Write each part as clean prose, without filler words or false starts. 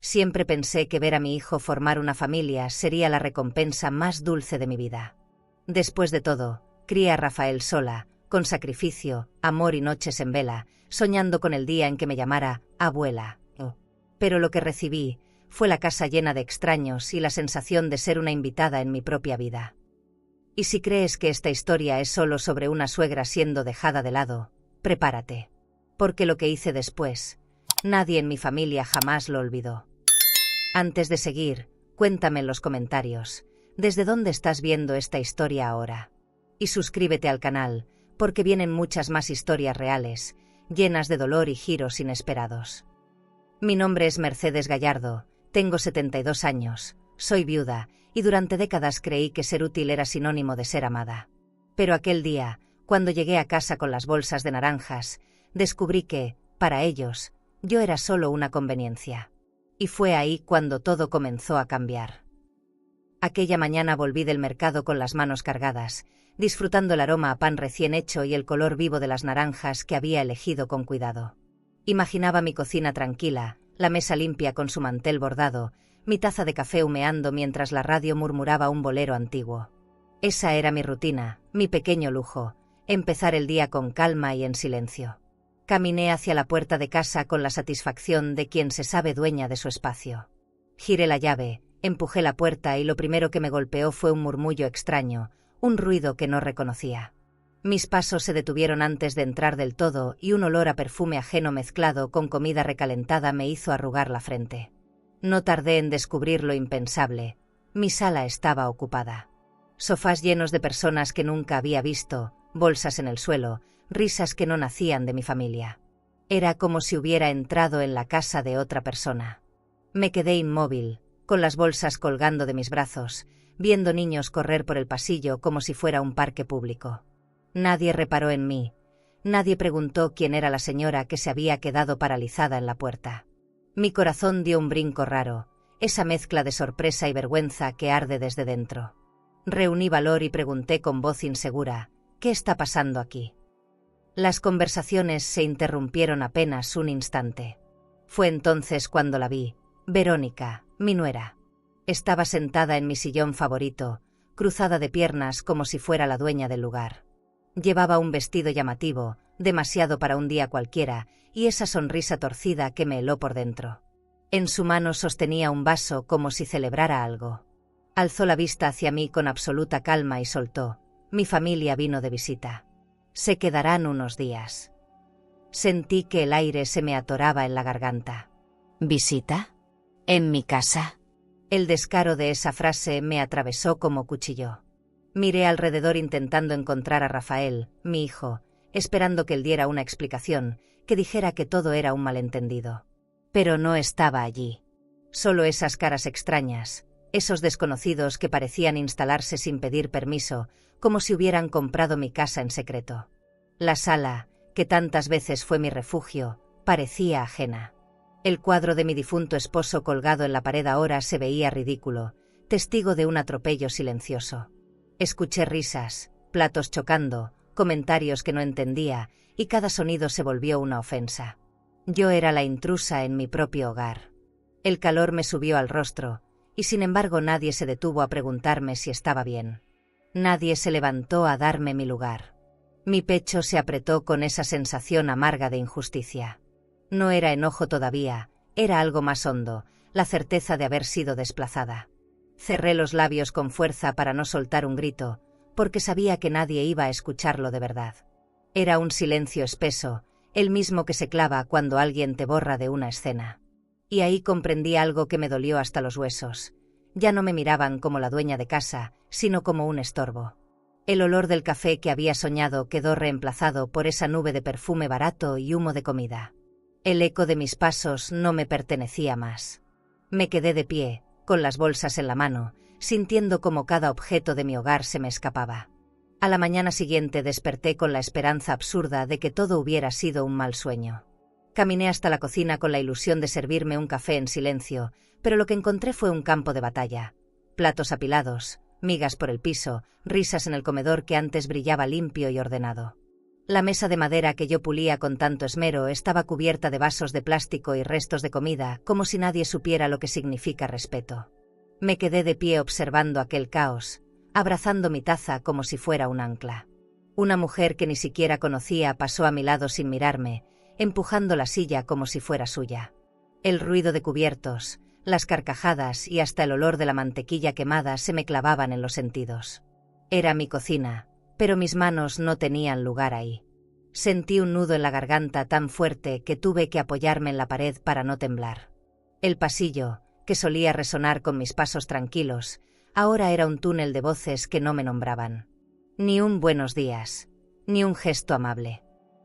Siempre pensé que ver a mi hijo formar una familia sería la recompensa más dulce de mi vida. Después de todo, crié a Rafael sola, con sacrificio, amor y noches en vela, soñando con el día en que me llamara abuela. Pero lo que recibí fue la casa llena de extraños y la sensación de ser una invitada en mi propia vida. Y si crees que esta historia es solo sobre una suegra siendo dejada de lado, prepárate. Porque lo que hice después, nadie en mi familia jamás lo olvidó. Antes de seguir, cuéntame en los comentarios, ¿desde dónde estás viendo esta historia ahora? Y suscríbete al canal, porque vienen muchas más historias reales, llenas de dolor y giros inesperados. Mi nombre es Mercedes Gallardo, tengo 72 años, soy viuda, y durante décadas creí que ser útil era sinónimo de ser amada. Pero aquel día, cuando llegué a casa con las bolsas de naranjas, descubrí que, para ellos, yo era solo una conveniencia. Y fue ahí cuando todo comenzó a cambiar. Aquella mañana volví del mercado con las manos cargadas, disfrutando el aroma a pan recién hecho y el color vivo de las naranjas que había elegido con cuidado. Imaginaba mi cocina tranquila, la mesa limpia con su mantel bordado, mi taza de café humeando mientras la radio murmuraba un bolero antiguo. Esa era mi rutina, mi pequeño lujo, empezar el día con calma y en silencio. Caminé hacia la puerta de casa con la satisfacción de quien se sabe dueña de su espacio. Giré la llave, empujé la puerta y lo primero que me golpeó fue un murmullo extraño, un ruido que no reconocía. Mis pasos se detuvieron antes de entrar del todo y un olor a perfume ajeno mezclado con comida recalentada me hizo arrugar la frente. No tardé en descubrir lo impensable. Mi sala estaba ocupada. Sofás llenos de personas que nunca había visto, bolsas en el suelo, risas que no nacían de mi familia. Era como si hubiera entrado en la casa de otra persona. Me quedé inmóvil, con las bolsas colgando de mis brazos, viendo niños correr por el pasillo como si fuera un parque público. Nadie reparó en mí. Nadie preguntó quién era la señora que se había quedado paralizada en la puerta. Mi corazón dio un brinco raro, esa mezcla de sorpresa y vergüenza que arde desde dentro. Reuní valor y pregunté con voz insegura, ¿qué está pasando aquí? Las conversaciones se interrumpieron apenas un instante. Fue entonces cuando la vi, Verónica, mi nuera. Estaba sentada en mi sillón favorito, cruzada de piernas como si fuera la dueña del lugar. Llevaba un vestido llamativo, demasiado para un día cualquiera, y esa sonrisa torcida que me heló por dentro. En su mano sostenía un vaso como si celebrara algo. Alzó la vista hacia mí con absoluta calma y soltó, mi familia vino de visita. Se quedarán unos días. Sentí que el aire se me atoraba en la garganta. ¿Visita? ¿En mi casa? El descaro de esa frase me atravesó como cuchillo. Miré alrededor intentando encontrar a Rafael, mi hijo, esperando que él diera una explicación, que dijera que todo era un malentendido. Pero no estaba allí. Solo esas caras extrañas, esos desconocidos que parecían instalarse sin pedir permiso, como si hubieran comprado mi casa en secreto. La sala, que tantas veces fue mi refugio, parecía ajena. El cuadro de mi difunto esposo colgado en la pared ahora se veía ridículo, testigo de un atropello silencioso. Escuché risas, platos chocando, comentarios que no entendía, y cada sonido se volvió una ofensa. Yo era la intrusa en mi propio hogar. El calor me subió al rostro, y sin embargo nadie se detuvo a preguntarme si estaba bien. Nadie se levantó a darme mi lugar. Mi pecho se apretó con esa sensación amarga de injusticia. No era enojo todavía, era algo más hondo, la certeza de haber sido desplazada. Cerré los labios con fuerza para no soltar un grito, porque sabía que nadie iba a escucharlo de verdad. Era un silencio espeso, el mismo que se clava cuando alguien te borra de una escena. Y ahí comprendí algo que me dolió hasta los huesos. Ya no me miraban como la dueña de casa, sino como un estorbo. El olor del café que había soñado quedó reemplazado por esa nube de perfume barato y humo de comida. El eco de mis pasos no me pertenecía más. Me quedé de pie, con las bolsas en la mano, sintiendo como cada objeto de mi hogar se me escapaba. A la mañana siguiente desperté con la esperanza absurda de que todo hubiera sido un mal sueño. Caminé hasta la cocina con la ilusión de servirme un café en silencio, pero lo que encontré fue un campo de batalla. Platos apilados, migas por el piso, risas en el comedor que antes brillaba limpio y ordenado. La mesa de madera que yo pulía con tanto esmero estaba cubierta de vasos de plástico y restos de comida, como si nadie supiera lo que significa respeto. Me quedé de pie observando aquel caos, abrazando mi taza como si fuera un ancla. Una mujer que ni siquiera conocía pasó a mi lado sin mirarme, empujando la silla como si fuera suya. El ruido de cubiertos, las carcajadas y hasta el olor de la mantequilla quemada se me clavaban en los sentidos. Era mi cocina, pero mis manos no tenían lugar ahí. Sentí un nudo en la garganta tan fuerte que tuve que apoyarme en la pared para no temblar. El pasillo, que solía resonar con mis pasos tranquilos, ahora era un túnel de voces que no me nombraban. Ni un buenos días, ni un gesto amable.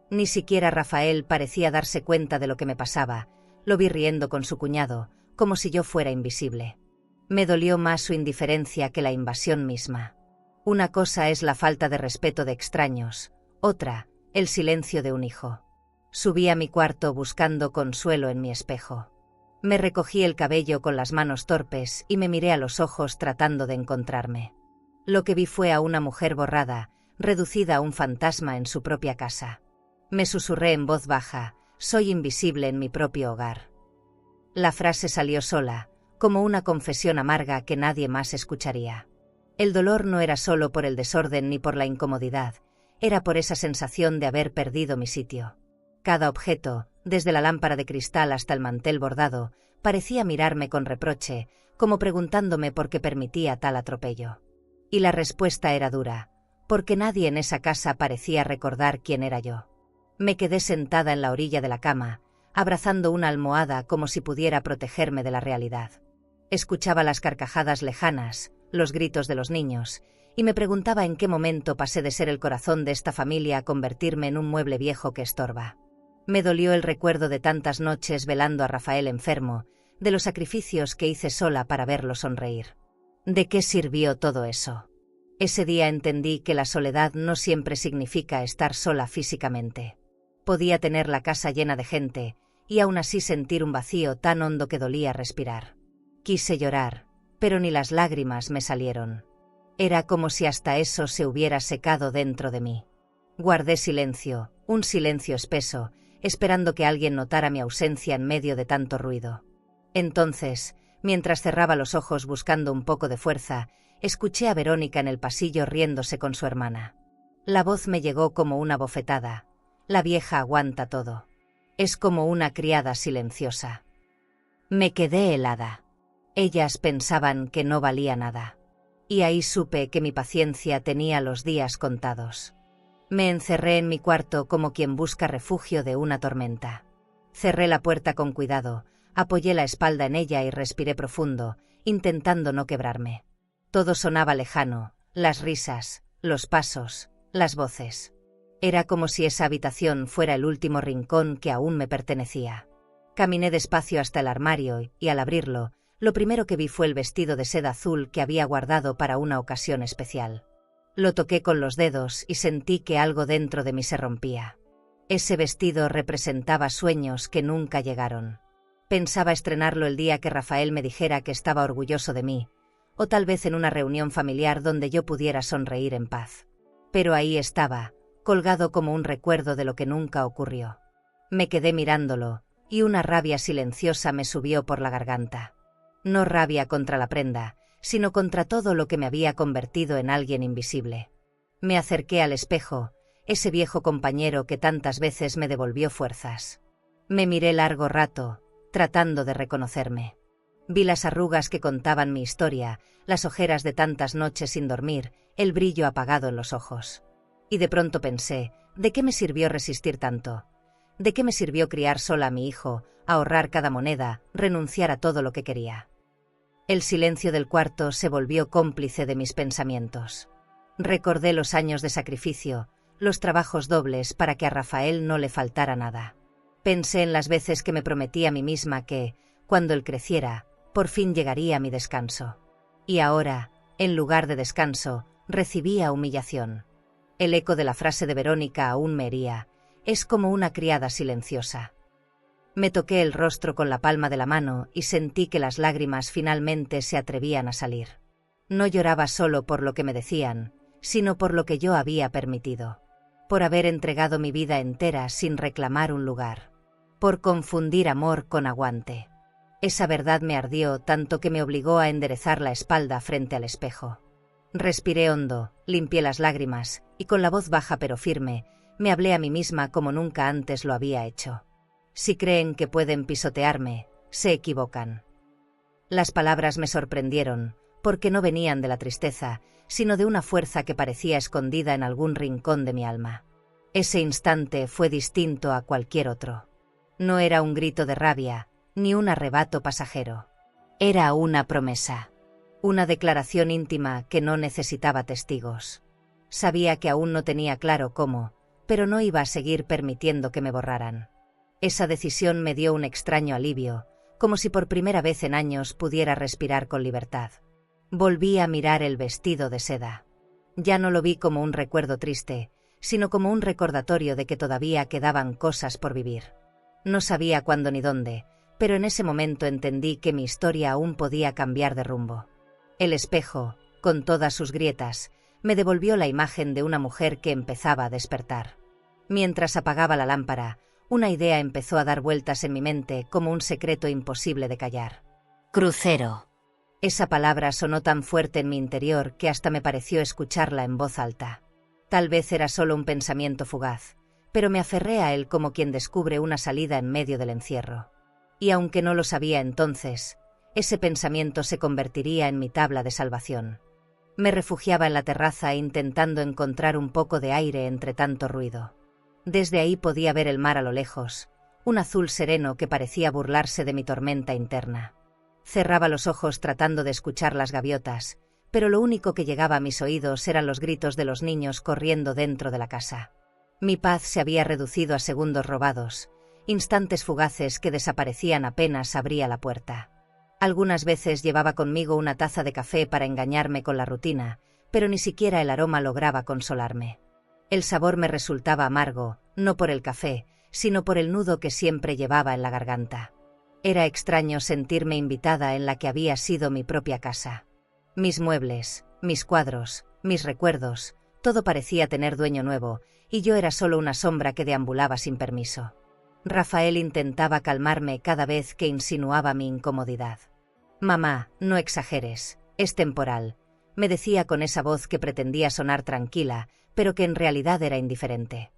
Ni siquiera Rafael parecía darse cuenta de lo que me pasaba. Lo vi riendo con su cuñado, como si yo fuera invisible. Me dolió más su indiferencia que la invasión misma. Una cosa es la falta de respeto de extraños, otra, el silencio de un hijo. Subí a mi cuarto buscando consuelo en mi espejo. Me recogí el cabello con las manos torpes y me miré a los ojos tratando de encontrarme. Lo que vi fue a una mujer borrada, reducida a un fantasma en su propia casa. Me susurré en voz baja: soy invisible en mi propio hogar. La frase salió sola, como una confesión amarga que nadie más escucharía. El dolor no era solo por el desorden ni por la incomodidad, era por esa sensación de haber perdido mi sitio. Cada objeto, desde la lámpara de cristal hasta el mantel bordado, parecía mirarme con reproche, como preguntándome por qué permitía tal atropello. Y la respuesta era dura, porque nadie en esa casa parecía recordar quién era yo. Me quedé sentada en la orilla de la cama, abrazando una almohada como si pudiera protegerme de la realidad. Escuchaba las carcajadas lejanas, los gritos de los niños, y me preguntaba en qué momento pasé de ser el corazón de esta familia a convertirme en un mueble viejo que estorba. Me dolió el recuerdo de tantas noches velando a Rafael enfermo, de los sacrificios que hice sola para verlo sonreír. ¿De qué sirvió todo eso? Ese día entendí que la soledad no siempre significa estar sola físicamente. Podía tener la casa llena de gente, y aún así sentir un vacío tan hondo que dolía respirar. Quise llorar, pero ni las lágrimas me salieron. Era como si hasta eso se hubiera secado dentro de mí. Guardé silencio, un silencio espeso, esperando que alguien notara mi ausencia en medio de tanto ruido. Entonces, mientras cerraba los ojos buscando un poco de fuerza, escuché a Verónica en el pasillo riéndose con su hermana. La voz me llegó como una bofetada. La vieja aguanta todo. Es como una criada silenciosa. Me quedé helada. Ellas pensaban que no valía nada. Y ahí supe que mi paciencia tenía los días contados. Me encerré en mi cuarto como quien busca refugio de una tormenta. Cerré la puerta con cuidado, apoyé la espalda en ella y respiré profundo, intentando no quebrarme. Todo sonaba lejano, las risas, los pasos, las voces. Era como si esa habitación fuera el último rincón que aún me pertenecía. Caminé despacio hasta el armario y, al abrirlo, lo primero que vi fue el vestido de seda azul que había guardado para una ocasión especial. Lo toqué con los dedos y sentí que algo dentro de mí se rompía. Ese vestido representaba sueños que nunca llegaron. Pensaba estrenarlo el día que Rafael me dijera que estaba orgulloso de mí, o tal vez en una reunión familiar donde yo pudiera sonreír en paz. Pero ahí estaba, colgado como un recuerdo de lo que nunca ocurrió. Me quedé mirándolo, y una rabia silenciosa me subió por la garganta. No rabia contra la prenda, sino contra todo lo que me había convertido en alguien invisible. Me acerqué al espejo, ese viejo compañero que tantas veces me devolvió fuerzas. Me miré largo rato, tratando de reconocerme. Vi las arrugas que contaban mi historia, las ojeras de tantas noches sin dormir, el brillo apagado en los ojos. Y de pronto pensé, ¿de qué me sirvió resistir tanto? ¿De qué me sirvió criar sola a mi hijo, ahorrar cada moneda, renunciar a todo lo que quería? El silencio del cuarto se volvió cómplice de mis pensamientos. Recordé los años de sacrificio, los trabajos dobles para que a Rafael no le faltara nada. Pensé en las veces que me prometí a mí misma que, cuando él creciera, por fin llegaría mi descanso. Y ahora, en lugar de descanso, recibía humillación. El eco de la frase de Verónica aún me hería, es como una criada silenciosa. Me toqué el rostro con la palma de la mano y sentí que las lágrimas finalmente se atrevían a salir. No lloraba solo por lo que me decían, sino por lo que yo había permitido. por haber entregado mi vida entera sin reclamar un lugar, por confundir amor con aguante. Esa verdad me ardió tanto que me obligó a enderezar la espalda frente al espejo. Respiré hondo, limpié las lágrimas, y con la voz baja pero firme, me hablé a mí misma como nunca antes lo había hecho. Si creen que pueden pisotearme, se equivocan. Las palabras me sorprendieron, porque no venían de la tristeza, sino de una fuerza que parecía escondida en algún rincón de mi alma. Ese instante fue distinto a cualquier otro. No era un grito de rabia, ni un arrebato pasajero. Era una promesa. Una declaración íntima que no necesitaba testigos. Sabía que aún no tenía claro cómo, pero no iba a seguir permitiendo que me borraran. Esa decisión me dio un extraño alivio, como si por primera vez en años pudiera respirar con libertad. Volví a mirar el vestido de seda. Ya no lo vi como un recuerdo triste, sino como un recordatorio de que todavía quedaban cosas por vivir. No sabía cuándo ni dónde, pero en ese momento entendí que mi historia aún podía cambiar de rumbo. El espejo, con todas sus grietas, me devolvió la imagen de una mujer que empezaba a despertar. Mientras apagaba la lámpara, una idea empezó a dar vueltas en mi mente como un secreto imposible de callar. Crucero. Esa palabra sonó tan fuerte en mi interior que hasta me pareció escucharla en voz alta. Tal vez era solo un pensamiento fugaz, pero me aferré a él como quien descubre una salida en medio del encierro. Y aunque no lo sabía entonces, ese pensamiento se convertiría en mi tabla de salvación. Me refugiaba en la terraza intentando encontrar un poco de aire entre tanto ruido. Desde ahí podía ver el mar a lo lejos, un azul sereno que parecía burlarse de mi tormenta interna. Cerraba los ojos tratando de escuchar las gaviotas, pero lo único que llegaba a mis oídos eran los gritos de los niños corriendo dentro de la casa. Mi paz se había reducido a segundos robados, instantes fugaces que desaparecían apenas abría la puerta. Algunas veces llevaba conmigo una taza de café para engañarme con la rutina, pero ni siquiera el aroma lograba consolarme. El sabor me resultaba amargo, no por el café, sino por el nudo que siempre llevaba en la garganta. Era extraño sentirme invitada en la que había sido mi propia casa. Mis muebles, mis cuadros, mis recuerdos, todo parecía tener dueño nuevo, y yo era solo una sombra que deambulaba sin permiso. Rafael intentaba calmarme cada vez que insinuaba mi incomodidad. «Mamá, no exageres, es temporal», me decía con esa voz que pretendía sonar tranquila, pero que en realidad era indiferente.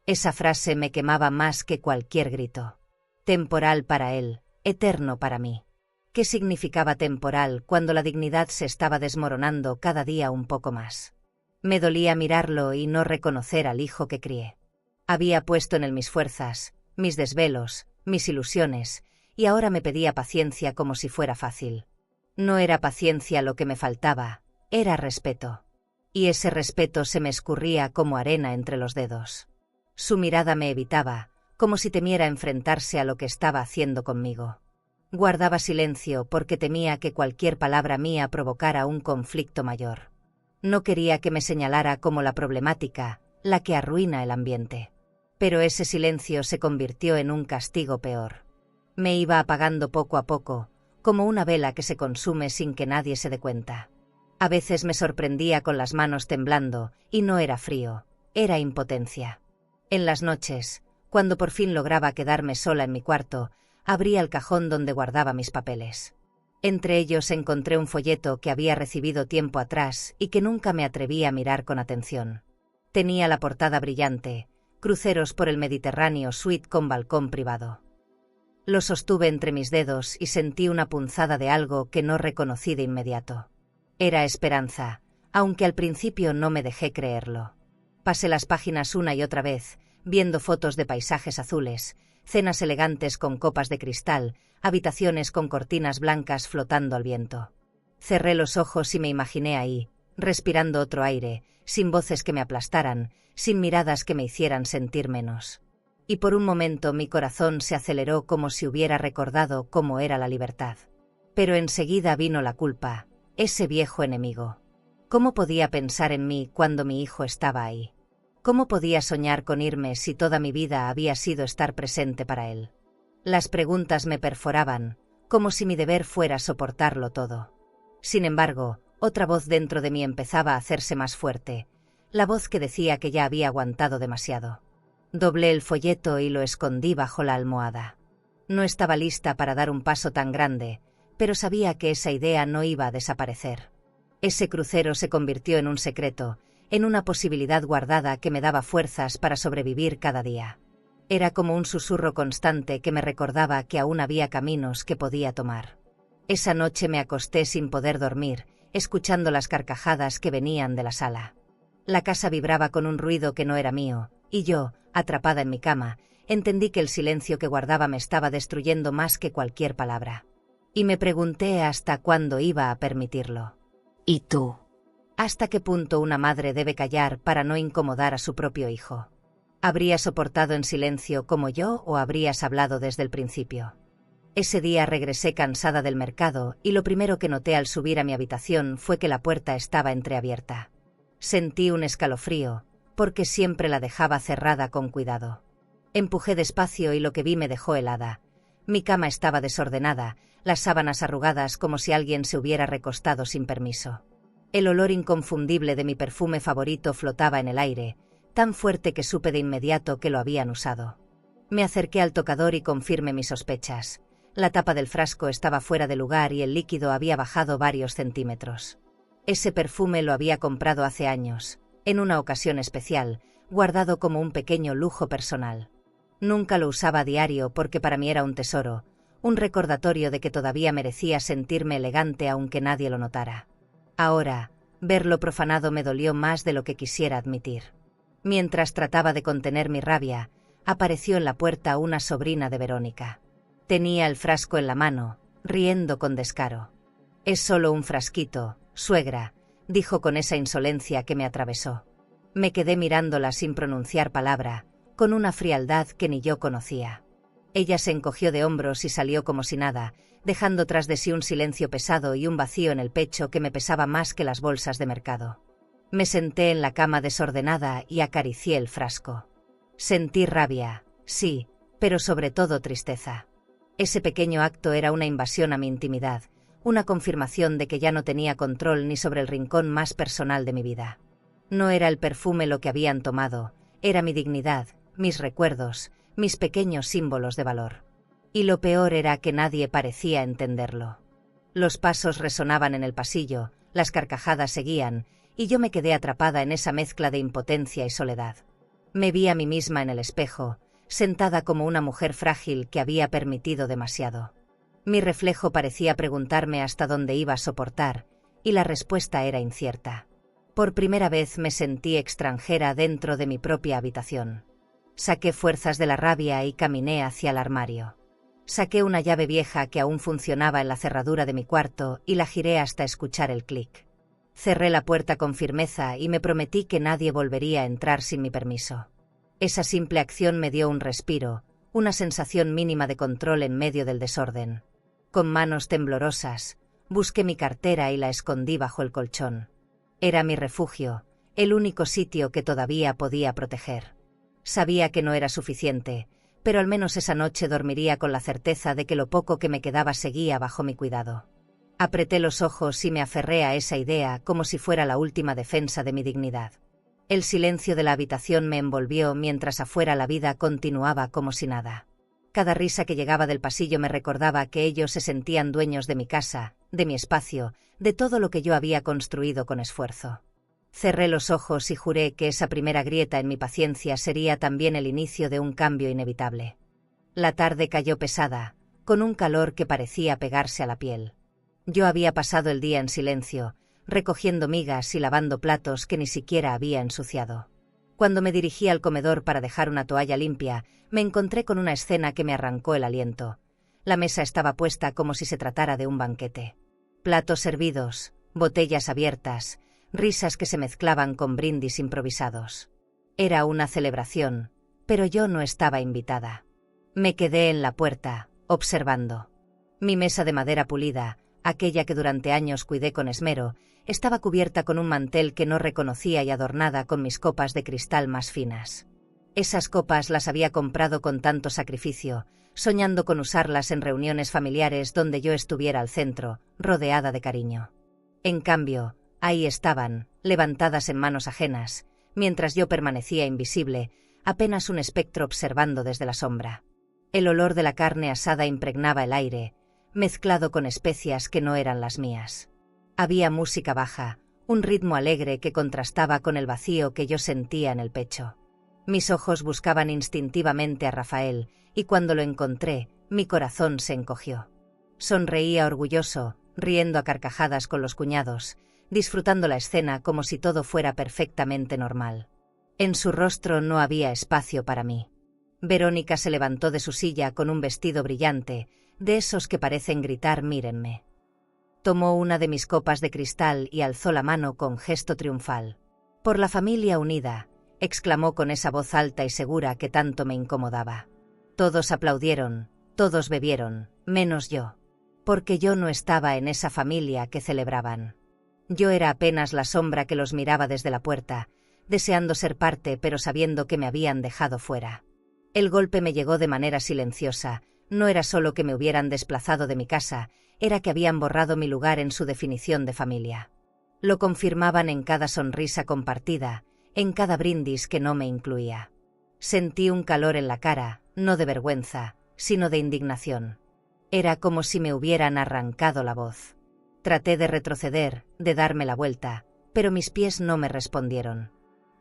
Esa frase me quemaba más que cualquier grito. Temporal para él, eterno para mí. ¿Qué significaba temporal cuando la dignidad se estaba desmoronando cada día un poco más? Me dolía mirarlo y no reconocer al hijo que crié. Había puesto en él mis fuerzas, mis desvelos, mis ilusiones, y ahora me pedía paciencia como si fuera fácil. No era paciencia lo que me faltaba, era respeto. Y ese respeto se me escurría como arena entre los dedos. Su mirada me evitaba, como si temiera enfrentarse a lo que estaba haciendo conmigo. Guardaba silencio porque temía que cualquier palabra mía provocara un conflicto mayor. No quería que me señalara como la problemática, la que arruina el ambiente. Pero ese silencio se convirtió en un castigo peor. Me iba apagando poco a poco, como una vela que se consume sin que nadie se dé cuenta. A veces me sorprendía con las manos temblando, y no era frío, era impotencia. En las noches, cuando por fin lograba quedarme sola en mi cuarto, abría el cajón donde guardaba mis papeles. Entre ellos encontré un folleto que había recibido tiempo atrás y que nunca me atreví a mirar con atención. Tenía la portada brillante, cruceros por el Mediterráneo, suite con balcón privado. Lo sostuve entre mis dedos y sentí una punzada de algo que no reconocí de inmediato. Era esperanza, aunque al principio no me dejé creerlo. Pasé las páginas una y otra vez, viendo fotos de paisajes azules, cenas elegantes con copas de cristal, habitaciones con cortinas blancas flotando al viento. Cerré los ojos y me imaginé ahí, respirando otro aire, sin voces que me aplastaran, sin miradas que me hicieran sentir menos. Y por un momento mi corazón se aceleró como si hubiera recordado cómo era la libertad. Pero enseguida vino la culpa, ese viejo enemigo. ¿Cómo podía pensar en mí cuando mi hijo estaba ahí? ¿Cómo podía soñar con irme si toda mi vida había sido estar presente para él? Las preguntas me perforaban, como si mi deber fuera soportarlo todo. Sin embargo, otra voz dentro de mí empezaba a hacerse más fuerte, la voz que decía que ya había aguantado demasiado. Doblé el folleto y lo escondí bajo la almohada. No estaba lista para dar un paso tan grande, pero sabía que esa idea no iba a desaparecer. Ese crucero se convirtió en un secreto, en una posibilidad guardada que me daba fuerzas para sobrevivir cada día. Era como un susurro constante que me recordaba que aún había caminos que podía tomar. Esa noche me acosté sin poder dormir, escuchando las carcajadas que venían de la sala. La casa vibraba con un ruido que no era mío, y yo, atrapada en mi cama, entendí que el silencio que guardaba me estaba destruyendo más que cualquier palabra. Y me pregunté hasta cuándo iba a permitirlo. ¿Y tú? ¿Hasta qué punto una madre debe callar para no incomodar a su propio hijo? ¿Habrías soportado en silencio como yo o habrías hablado desde el principio? Ese día regresé cansada del mercado y lo primero que noté al subir a mi habitación fue que la puerta estaba entreabierta. Sentí un escalofrío, porque siempre la dejaba cerrada con cuidado. Empujé despacio y lo que vi me dejó helada. Mi cama estaba desordenada, las sábanas arrugadas como si alguien se hubiera recostado sin permiso. El olor inconfundible de mi perfume favorito flotaba en el aire, tan fuerte que supe de inmediato que lo habían usado. Me acerqué al tocador y confirmé mis sospechas. La tapa del frasco estaba fuera de lugar y el líquido había bajado varios centímetros. Ese perfume lo había comprado hace años, en una ocasión especial, guardado como un pequeño lujo personal. Nunca lo usaba a diario porque para mí era un tesoro, un recordatorio de que todavía merecía sentirme elegante aunque nadie lo notara. Ahora, verlo profanado me dolió más de lo que quisiera admitir. Mientras trataba de contener mi rabia, apareció en la puerta una sobrina de Verónica. Tenía el frasco en la mano, riendo con descaro. «Es solo un frasquito, suegra», dijo con esa insolencia que me atravesó. Me quedé mirándola sin pronunciar palabra, con una frialdad que ni yo conocía. Ella se encogió de hombros y salió como si nada, dejando tras de sí un silencio pesado y un vacío en el pecho que me pesaba más que las bolsas de mercado. Me senté en la cama desordenada y acaricié el frasco. Sentí rabia, sí, pero sobre todo tristeza. Ese pequeño acto era una invasión a mi intimidad, una confirmación de que ya no tenía control ni sobre el rincón más personal de mi vida. No era el perfume lo que habían tomado, era mi dignidad, mis recuerdos, mis pequeños símbolos de valor. Y lo peor era que nadie parecía entenderlo. Los pasos resonaban en el pasillo, las carcajadas seguían, y yo me quedé atrapada en esa mezcla de impotencia y soledad. Me vi a mí misma en el espejo, sentada como una mujer frágil que había permitido demasiado. Mi reflejo parecía preguntarme hasta dónde iba a soportar, y la respuesta era incierta. Por primera vez me sentí extranjera dentro de mi propia habitación. Saqué fuerzas de la rabia y caminé hacia el armario. Saqué una llave vieja que aún funcionaba en la cerradura de mi cuarto y la giré hasta escuchar el clic. Cerré la puerta con firmeza y me prometí que nadie volvería a entrar sin mi permiso. Esa simple acción me dio un respiro, una sensación mínima de control en medio del desorden. Con manos temblorosas, busqué mi cartera y la escondí bajo el colchón. Era mi refugio, el único sitio que todavía podía proteger. Sabía que no era suficiente, pero al menos esa noche dormiría con la certeza de que lo poco que me quedaba seguía bajo mi cuidado. Apreté los ojos y me aferré a esa idea como si fuera la última defensa de mi dignidad. El silencio de la habitación me envolvió mientras afuera la vida continuaba como si nada. Cada risa que llegaba del pasillo me recordaba que ellos se sentían dueños de mi casa, de mi espacio, de todo lo que yo había construido con esfuerzo. Cerré los ojos y juré que esa primera grieta en mi paciencia sería también el inicio de un cambio inevitable. La tarde cayó pesada, con un calor que parecía pegarse a la piel. Yo había pasado el día en silencio, recogiendo migas y lavando platos que ni siquiera había ensuciado. Cuando me dirigí al comedor para dejar una toalla limpia, me encontré con una escena que me arrancó el aliento. La mesa estaba puesta como si se tratara de un banquete. Platos servidos, botellas abiertas, risas que se mezclaban con brindis improvisados. Era una celebración, pero yo no estaba invitada. Me quedé en la puerta, observando. Mi mesa de madera pulida, aquella que durante años cuidé con esmero, estaba cubierta con un mantel que no reconocía y adornada con mis copas de cristal más finas. Esas copas las había comprado con tanto sacrificio, soñando con usarlas en reuniones familiares donde yo estuviera al centro, rodeada de cariño. En cambio, ahí estaban, levantadas en manos ajenas, mientras yo permanecía invisible, apenas un espectro observando desde la sombra. El olor de la carne asada impregnaba el aire, mezclado con especias que no eran las mías. Había música baja, un ritmo alegre que contrastaba con el vacío que yo sentía en el pecho. Mis ojos buscaban instintivamente a Rafael, y cuando lo encontré, mi corazón se encogió. Sonreía orgulloso, riendo a carcajadas con los cuñados, disfrutando la escena como si todo fuera perfectamente normal. En su rostro no había espacio para mí. Verónica se levantó de su silla con un vestido brillante, de esos que parecen gritar «mírenme». Tomó una de mis copas de cristal y alzó la mano con gesto triunfal. «Por la familia unida», exclamó con esa voz alta y segura que tanto me incomodaba. Todos aplaudieron, todos bebieron, menos yo. Porque yo no estaba en esa familia que celebraban. Yo era apenas la sombra que los miraba desde la puerta, deseando ser parte pero sabiendo que me habían dejado fuera. El golpe me llegó de manera silenciosa, no era solo que me hubieran desplazado de mi casa, era que habían borrado mi lugar en su definición de familia. Lo confirmaban en cada sonrisa compartida, en cada brindis que no me incluía. Sentí un calor en la cara, no de vergüenza, sino de indignación. Era como si me hubieran arrancado la voz. Traté de retroceder, de darme la vuelta, pero mis pies no me respondieron.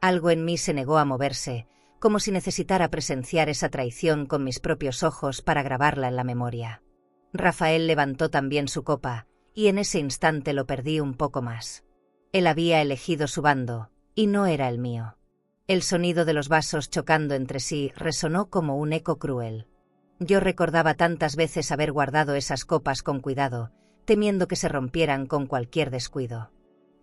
Algo en mí se negó a moverse, como si necesitara presenciar esa traición con mis propios ojos para grabarla en la memoria. Rafael levantó también su copa, y en ese instante lo perdí un poco más. Él había elegido su bando, y no era el mío. El sonido de los vasos chocando entre sí resonó como un eco cruel. Yo recordaba tantas veces haber guardado esas copas con cuidado, temiendo que se rompieran con cualquier descuido.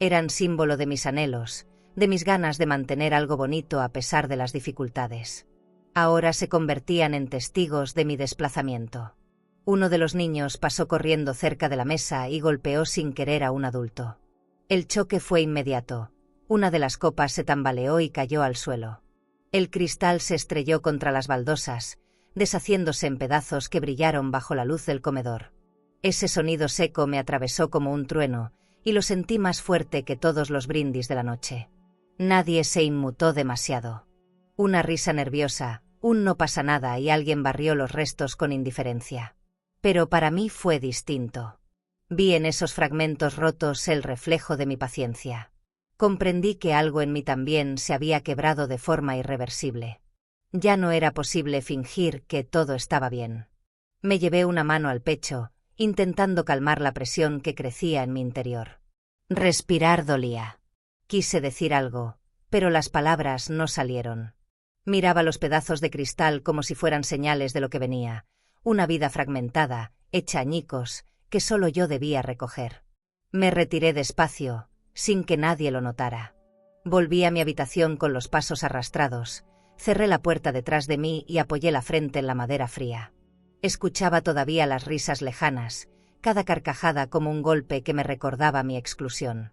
Eran símbolo de mis anhelos, de mis ganas de mantener algo bonito a pesar de las dificultades. Ahora se convertían en testigos de mi desplazamiento. Uno de los niños pasó corriendo cerca de la mesa y golpeó sin querer a un adulto. El choque fue inmediato. Una de las copas se tambaleó y cayó al suelo. El cristal se estrelló contra las baldosas, deshaciéndose en pedazos que brillaron bajo la luz del comedor. Ese sonido seco me atravesó como un trueno, y lo sentí más fuerte que todos los brindis de la noche. Nadie se inmutó demasiado. Una risa nerviosa, un no pasa nada y alguien barrió los restos con indiferencia. Pero para mí fue distinto. Vi en esos fragmentos rotos el reflejo de mi paciencia. Comprendí que algo en mí también se había quebrado de forma irreversible. Ya no era posible fingir que todo estaba bien. Me llevé una mano al pecho, intentando calmar la presión que crecía en mi interior. Respirar dolía. Quise decir algo, pero las palabras no salieron. Miraba los pedazos de cristal como si fueran señales de lo que venía, una vida fragmentada, hecha añicos, que solo yo debía recoger. Me retiré despacio, sin que nadie lo notara. Volví a mi habitación con los pasos arrastrados, cerré la puerta detrás de mí y apoyé la frente en la madera fría. Escuchaba todavía las risas lejanas, cada carcajada como un golpe que me recordaba mi exclusión.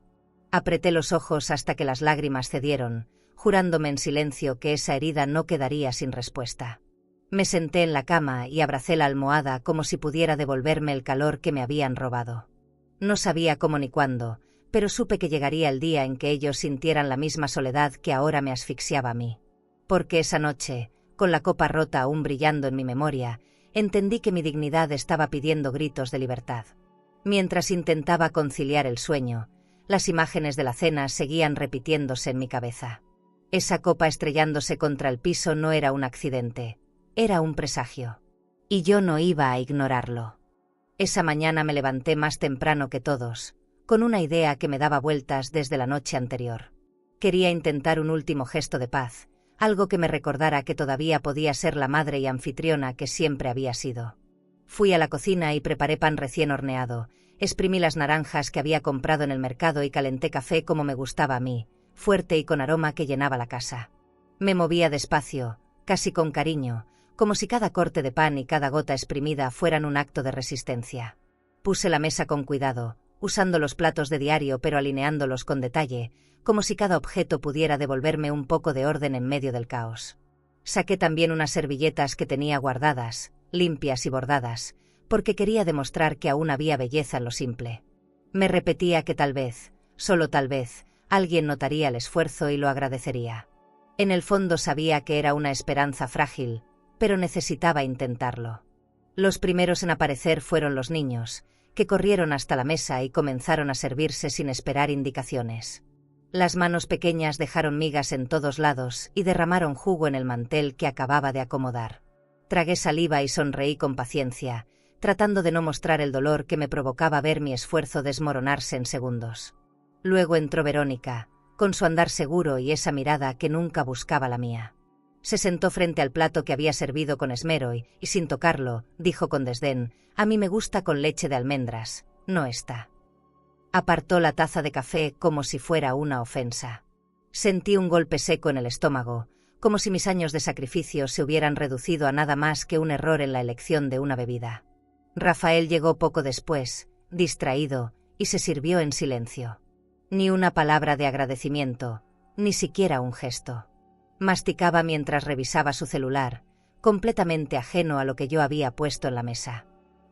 Apreté los ojos hasta que las lágrimas cedieron, jurándome en silencio que esa herida no quedaría sin respuesta. Me senté en la cama y abracé la almohada como si pudiera devolverme el calor que me habían robado. No sabía cómo ni cuándo, pero supe que llegaría el día en que ellos sintieran la misma soledad que ahora me asfixiaba a mí. Porque esa noche, con la copa rota aún brillando en mi memoria, entendí que mi dignidad estaba pidiendo gritos de libertad. Mientras intentaba conciliar el sueño, las imágenes de la cena seguían repitiéndose en mi cabeza. Esa copa estrellándose contra el piso no era un accidente, era un presagio. Y yo no iba a ignorarlo. Esa mañana me levanté más temprano que todos, con una idea que me daba vueltas desde la noche anterior. Quería intentar un último gesto de paz, algo que me recordara que todavía podía ser la madre y anfitriona que siempre había sido. Fui a la cocina y preparé pan recién horneado, exprimí las naranjas que había comprado en el mercado y calenté café como me gustaba a mí, fuerte y con aroma que llenaba la casa. Me movía despacio, casi con cariño, como si cada corte de pan y cada gota exprimida fueran un acto de resistencia. Puse la mesa con cuidado, usando los platos de diario pero alineándolos con detalle, como si cada objeto pudiera devolverme un poco de orden en medio del caos. Saqué también unas servilletas que tenía guardadas, limpias y bordadas, porque quería demostrar que aún había belleza en lo simple. Me repetía que tal vez, solo tal vez, alguien notaría el esfuerzo y lo agradecería. En el fondo sabía que era una esperanza frágil, pero necesitaba intentarlo. Los primeros en aparecer fueron los niños, que corrieron hasta la mesa y comenzaron a servirse sin esperar indicaciones. Las manos pequeñas dejaron migas en todos lados y derramaron jugo en el mantel que acababa de acomodar. Tragué saliva y sonreí con paciencia, tratando de no mostrar el dolor que me provocaba ver mi esfuerzo desmoronarse en segundos. Luego entró Verónica, con su andar seguro y esa mirada que nunca buscaba la mía. Se sentó frente al plato que había servido con esmero y, sin tocarlo, dijo con desdén: «A mí me gusta con leche de almendras, no esta». Apartó la taza de café como si fuera una ofensa. Sentí un golpe seco en el estómago, como si mis años de sacrificio se hubieran reducido a nada más que un error en la elección de una bebida. Rafael llegó poco después, distraído, y se sirvió en silencio. Ni una palabra de agradecimiento, ni siquiera un gesto. Masticaba mientras revisaba su celular, completamente ajeno a lo que yo había puesto en la mesa.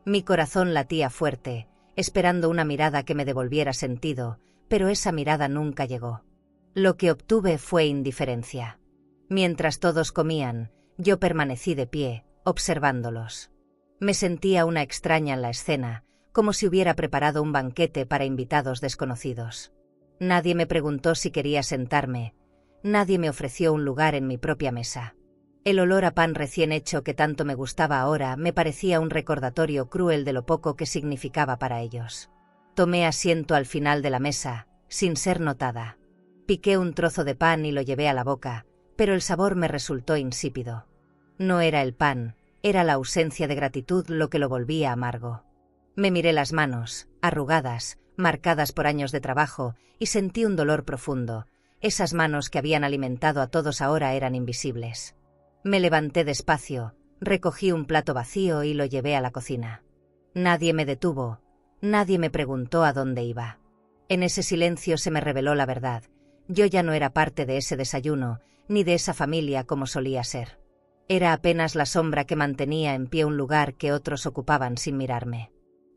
Mi corazón latía fuerte, esperando una mirada que me devolviera sentido, pero esa mirada nunca llegó. Lo que obtuve fue indiferencia. Mientras todos comían, yo permanecí de pie, observándolos. Me sentía una extraña en la escena, como si hubiera preparado un banquete para invitados desconocidos. Nadie me preguntó si quería sentarme, nadie me ofreció un lugar en mi propia mesa. El olor a pan recién hecho que tanto me gustaba ahora me parecía un recordatorio cruel de lo poco que significaba para ellos. Tomé asiento al final de la mesa, sin ser notada. Piqué un trozo de pan y lo llevé a la boca, pero el sabor me resultó insípido. No era el pan, era la ausencia de gratitud lo que lo volvía amargo. Me miré las manos, arrugadas, marcadas por años de trabajo, y sentí un dolor profundo. Esas manos que habían alimentado a todos ahora eran invisibles. Me levanté despacio, recogí un plato vacío y lo llevé a la cocina. Nadie me detuvo, nadie me preguntó a dónde iba. En ese silencio se me reveló la verdad. Yo ya no era parte de ese desayuno, ni de esa familia como solía ser. Era apenas la sombra que mantenía en pie un lugar que otros ocupaban sin mirarme.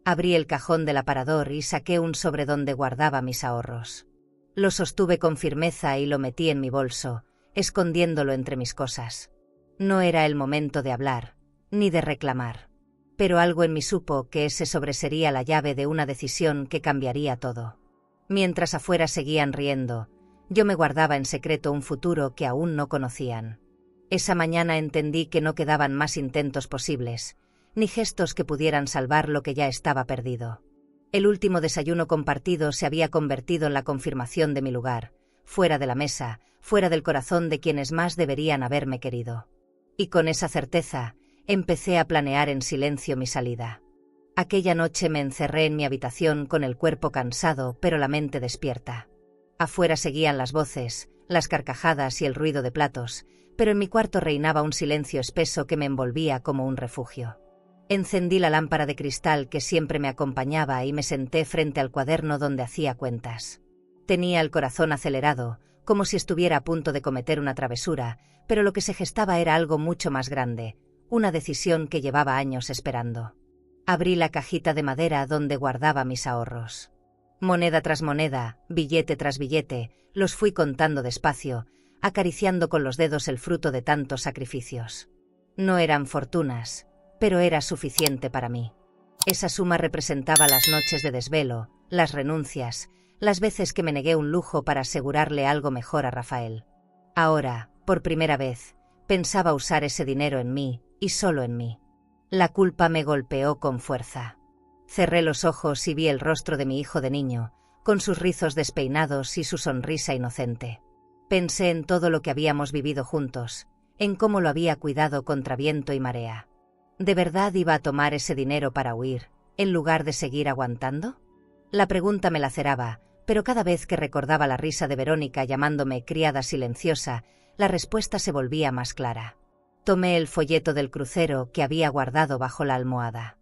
Abrí el cajón del aparador y saqué un sobre donde guardaba mis ahorros. Lo sostuve con firmeza y lo metí en mi bolso, escondiéndolo entre mis cosas. No era el momento de hablar, ni de reclamar. Pero algo en mí supo que ese sobre sería la llave de una decisión que cambiaría todo. Mientras afuera seguían riendo, yo me guardaba en secreto un futuro que aún no conocían. Esa mañana entendí que no quedaban más intentos posibles, ni gestos que pudieran salvar lo que ya estaba perdido. El último desayuno compartido se había convertido en la confirmación de mi lugar, fuera de la mesa, fuera del corazón de quienes más deberían haberme querido. Y con esa certeza, empecé a planear en silencio mi salida. Aquella noche me encerré en mi habitación con el cuerpo cansado pero la mente despierta. Afuera seguían las voces, las carcajadas y el ruido de platos, pero en mi cuarto reinaba un silencio espeso que me envolvía como un refugio. Encendí la lámpara de cristal que siempre me acompañaba y me senté frente al cuaderno donde hacía cuentas. Tenía el corazón acelerado, como si estuviera a punto de cometer una travesura, pero lo que se gestaba era algo mucho más grande, una decisión que llevaba años esperando. Abrí la cajita de madera donde guardaba mis ahorros. Moneda tras moneda, billete tras billete, los fui contando despacio, acariciando con los dedos el fruto de tantos sacrificios. No eran fortunas, pero era suficiente para mí. Esa suma representaba las noches de desvelo, las renuncias, las veces que me negué un lujo para asegurarle algo mejor a Rafael. Ahora, por primera vez, pensaba usar ese dinero en mí, y solo en mí. La culpa me golpeó con fuerza. Cerré los ojos y vi el rostro de mi hijo de niño, con sus rizos despeinados y su sonrisa inocente. Pensé en todo lo que habíamos vivido juntos, en cómo lo había cuidado contra viento y marea. ¿De verdad iba a tomar ese dinero para huir, en lugar de seguir aguantando? La pregunta me laceraba, pero cada vez que recordaba la risa de Verónica llamándome criada silenciosa, la respuesta se volvía más clara. Tomé el folleto del crucero que había guardado bajo la almohada.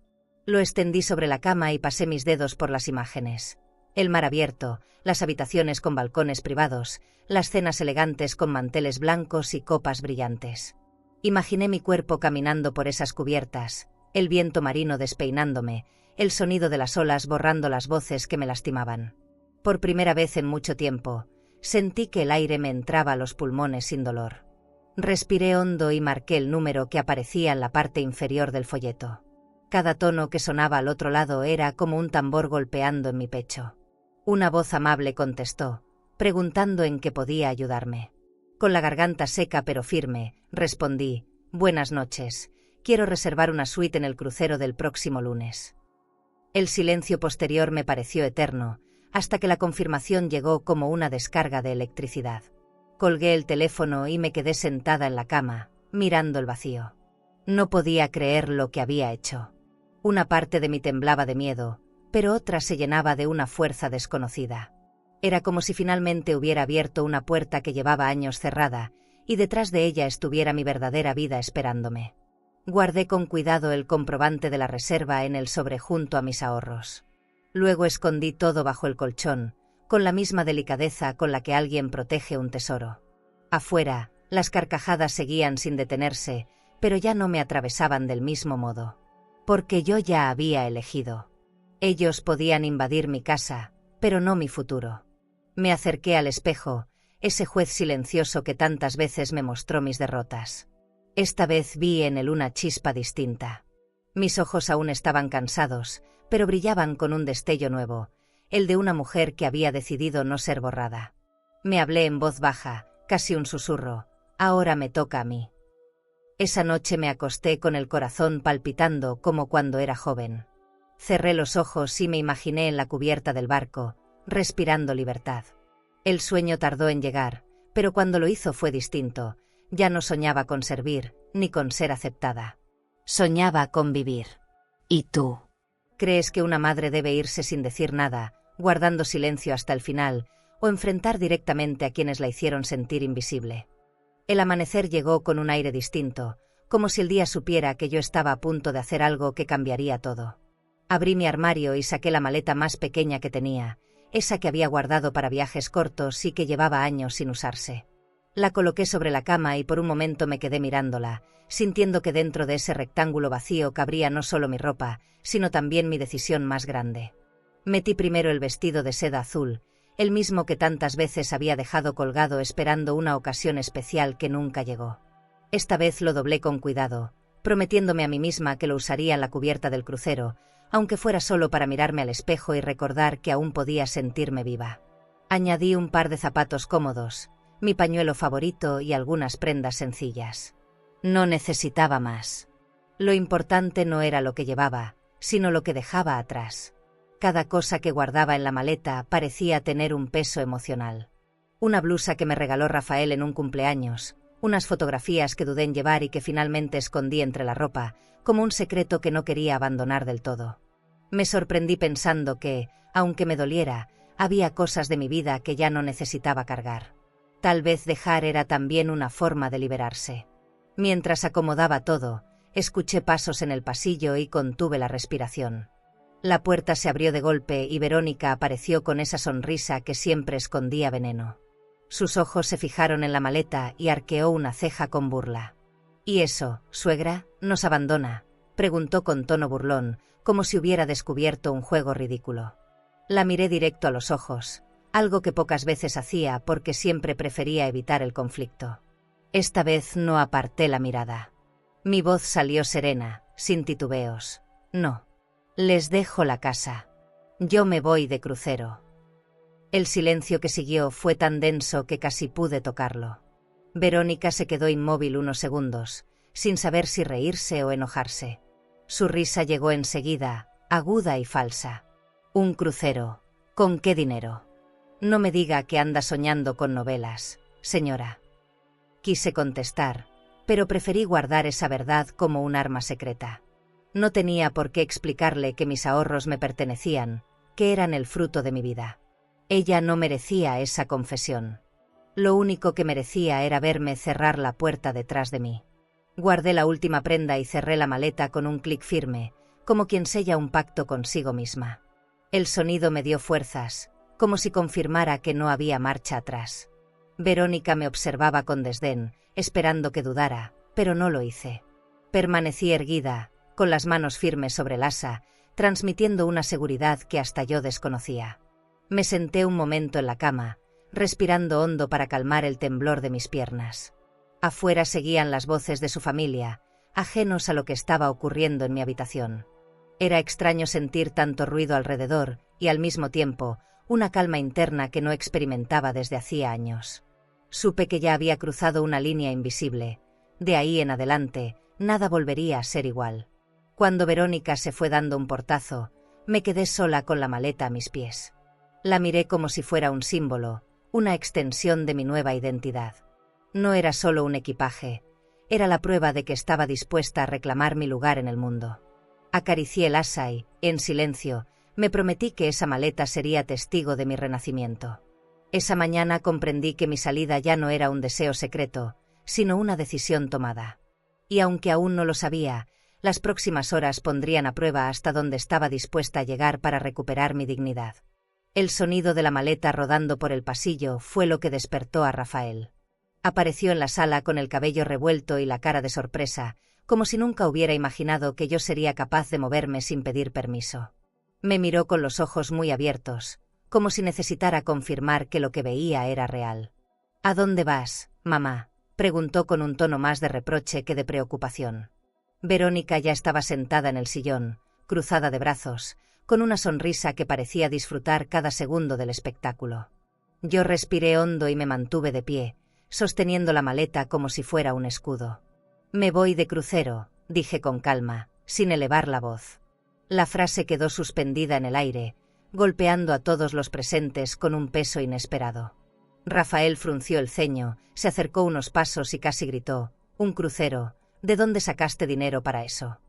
Lo extendí sobre la cama y pasé mis dedos por las imágenes. El mar abierto, las habitaciones con balcones privados, las cenas elegantes con manteles blancos y copas brillantes. Imaginé mi cuerpo caminando por esas cubiertas, el viento marino despeinándome, el sonido de las olas borrando las voces que me lastimaban. Por primera vez en mucho tiempo, Sentí que el aire me entraba a los pulmones sin dolor. Respiré hondo y marqué el número que aparecía en la parte inferior del folleto. Cada tono que sonaba al otro lado era como un tambor golpeando en mi pecho. Una voz amable contestó, preguntando en qué podía ayudarme. Con la garganta seca pero firme, respondí: «Buenas noches. Quiero reservar una suite en el crucero del próximo lunes». El silencio posterior me pareció eterno, hasta que la confirmación llegó como una descarga de electricidad. Colgué el teléfono y me quedé sentada en la cama, mirando el vacío. No podía creer lo que había hecho. Una parte de mí temblaba de miedo, pero otra se llenaba de una fuerza desconocida. Era como si finalmente hubiera abierto una puerta que llevaba años cerrada, y detrás de ella estuviera mi verdadera vida esperándome. Guardé con cuidado el comprobante de la reserva en el sobre junto a mis ahorros. Luego escondí todo bajo el colchón, con la misma delicadeza con la que alguien protege un tesoro. Afuera, las carcajadas seguían sin detenerse, pero ya no me atravesaban del mismo modo. Porque yo ya había elegido. Ellos podían invadir mi casa, pero no mi futuro. Me acerqué al espejo, ese juez silencioso que tantas veces me mostró mis derrotas. Esta vez vi en él una chispa distinta. Mis ojos aún estaban cansados, pero brillaban con un destello nuevo, el de una mujer que había decidido no ser borrada. Me hablé en voz baja, casi un susurro: «Ahora me toca a mí». Esa noche me acosté con el corazón palpitando como cuando era joven. Cerré los ojos y me imaginé en la cubierta del barco, respirando libertad. El sueño tardó en llegar, pero cuando lo hizo fue distinto. Ya no soñaba con servir, ni con ser aceptada. Soñaba con vivir. ¿Y tú? ¿Crees que una madre debe irse sin decir nada, guardando silencio hasta el final, o enfrentar directamente a quienes la hicieron sentir invisible? El amanecer llegó con un aire distinto, como si el día supiera que yo estaba a punto de hacer algo que cambiaría todo. Abrí mi armario y saqué la maleta más pequeña que tenía, esa que había guardado para viajes cortos y que llevaba años sin usarse. La coloqué sobre la cama y por un momento me quedé mirándola, sintiendo que dentro de ese rectángulo vacío cabría no solo mi ropa, sino también mi decisión más grande. Metí primero el vestido de seda azul, el mismo que tantas veces había dejado colgado esperando una ocasión especial que nunca llegó. Esta vez lo doblé con cuidado, prometiéndome a mí misma que lo usaría en la cubierta del crucero, aunque fuera solo para mirarme al espejo y recordar que aún podía sentirme viva. Añadí un par de zapatos cómodos, mi pañuelo favorito y algunas prendas sencillas. No necesitaba más. Lo importante no era lo que llevaba, sino lo que dejaba atrás. Cada cosa que guardaba en la maleta parecía tener un peso emocional. Una blusa que me regaló Rafael en un cumpleaños, unas fotografías que dudé en llevar y que finalmente escondí entre la ropa, como un secreto que no quería abandonar del todo. Me sorprendí pensando que, aunque me doliera, había cosas de mi vida que ya no necesitaba cargar. Tal vez dejar era también una forma de liberarse. Mientras acomodaba todo, escuché pasos en el pasillo y contuve la respiración. La puerta se abrió de golpe y Verónica apareció con esa sonrisa que siempre escondía veneno. Sus ojos se fijaron en la maleta y arqueó una ceja con burla. «¿Y eso, suegra, nos abandona?», preguntó con tono burlón, como si hubiera descubierto un juego ridículo. La miré directo a los ojos, algo que pocas veces hacía porque siempre prefería evitar el conflicto. Esta vez no aparté la mirada. Mi voz salió serena, sin titubeos. «No. Les dejo la casa. Yo me voy de crucero». El silencio que siguió fue tan denso que casi pude tocarlo. Verónica se quedó inmóvil unos segundos, sin saber si reírse o enojarse. Su risa llegó enseguida, aguda y falsa. «¿Un crucero? ¿Con qué dinero? No me diga que anda soñando con novelas, señora». Quise contestar, pero preferí guardar esa verdad como un arma secreta. No tenía por qué explicarle que mis ahorros me pertenecían, que eran el fruto de mi vida. Ella no merecía esa confesión. Lo único que merecía era verme cerrar la puerta detrás de mí. Guardé la última prenda y cerré la maleta con un clic firme, como quien sella un pacto consigo misma. El sonido me dio fuerzas, como si confirmara que no había marcha atrás. Verónica me observaba con desdén, esperando que dudara, pero no lo hice. Permanecí erguida, con las manos firmes sobre el asa, transmitiendo una seguridad que hasta yo desconocía. Me senté un momento en la cama, respirando hondo para calmar el temblor de mis piernas. Afuera seguían las voces de su familia, ajenos a lo que estaba ocurriendo en mi habitación. Era extraño sentir tanto ruido alrededor y, al mismo tiempo, una calma interna que no experimentaba desde hacía años. Supe que ya había cruzado una línea invisible. De ahí en adelante, nada volvería a ser igual. Cuando Verónica se fue dando un portazo, me quedé sola con la maleta a mis pies. La miré como si fuera un símbolo, una extensión de mi nueva identidad. No era solo un equipaje, era la prueba de que estaba dispuesta a reclamar mi lugar en el mundo. Acaricié el asa y, en silencio, me prometí que esa maleta sería testigo de mi renacimiento. Esa mañana comprendí que mi salida ya no era un deseo secreto, sino una decisión tomada. Y aunque aún no lo sabía, las próximas horas pondrían a prueba hasta dónde estaba dispuesta a llegar para recuperar mi dignidad. El sonido de la maleta rodando por el pasillo fue lo que despertó a Rafael. Apareció en la sala con el cabello revuelto y la cara de sorpresa, como si nunca hubiera imaginado que yo sería capaz de moverme sin pedir permiso. Me miró con los ojos muy abiertos, como si necesitara confirmar que lo que veía era real. «¿A dónde vas, mamá?», preguntó con un tono más de reproche que de preocupación. Verónica ya estaba sentada en el sillón, cruzada de brazos, con una sonrisa que parecía disfrutar cada segundo del espectáculo. Yo respiré hondo y me mantuve de pie, sosteniendo la maleta como si fuera un escudo. «Me voy de crucero», dije con calma, sin elevar la voz. La frase quedó suspendida en el aire, golpeando a todos los presentes con un peso inesperado. Rafael frunció el ceño, se acercó unos pasos y casi gritó: «¿Un crucero? ¿De dónde sacaste dinero para eso?».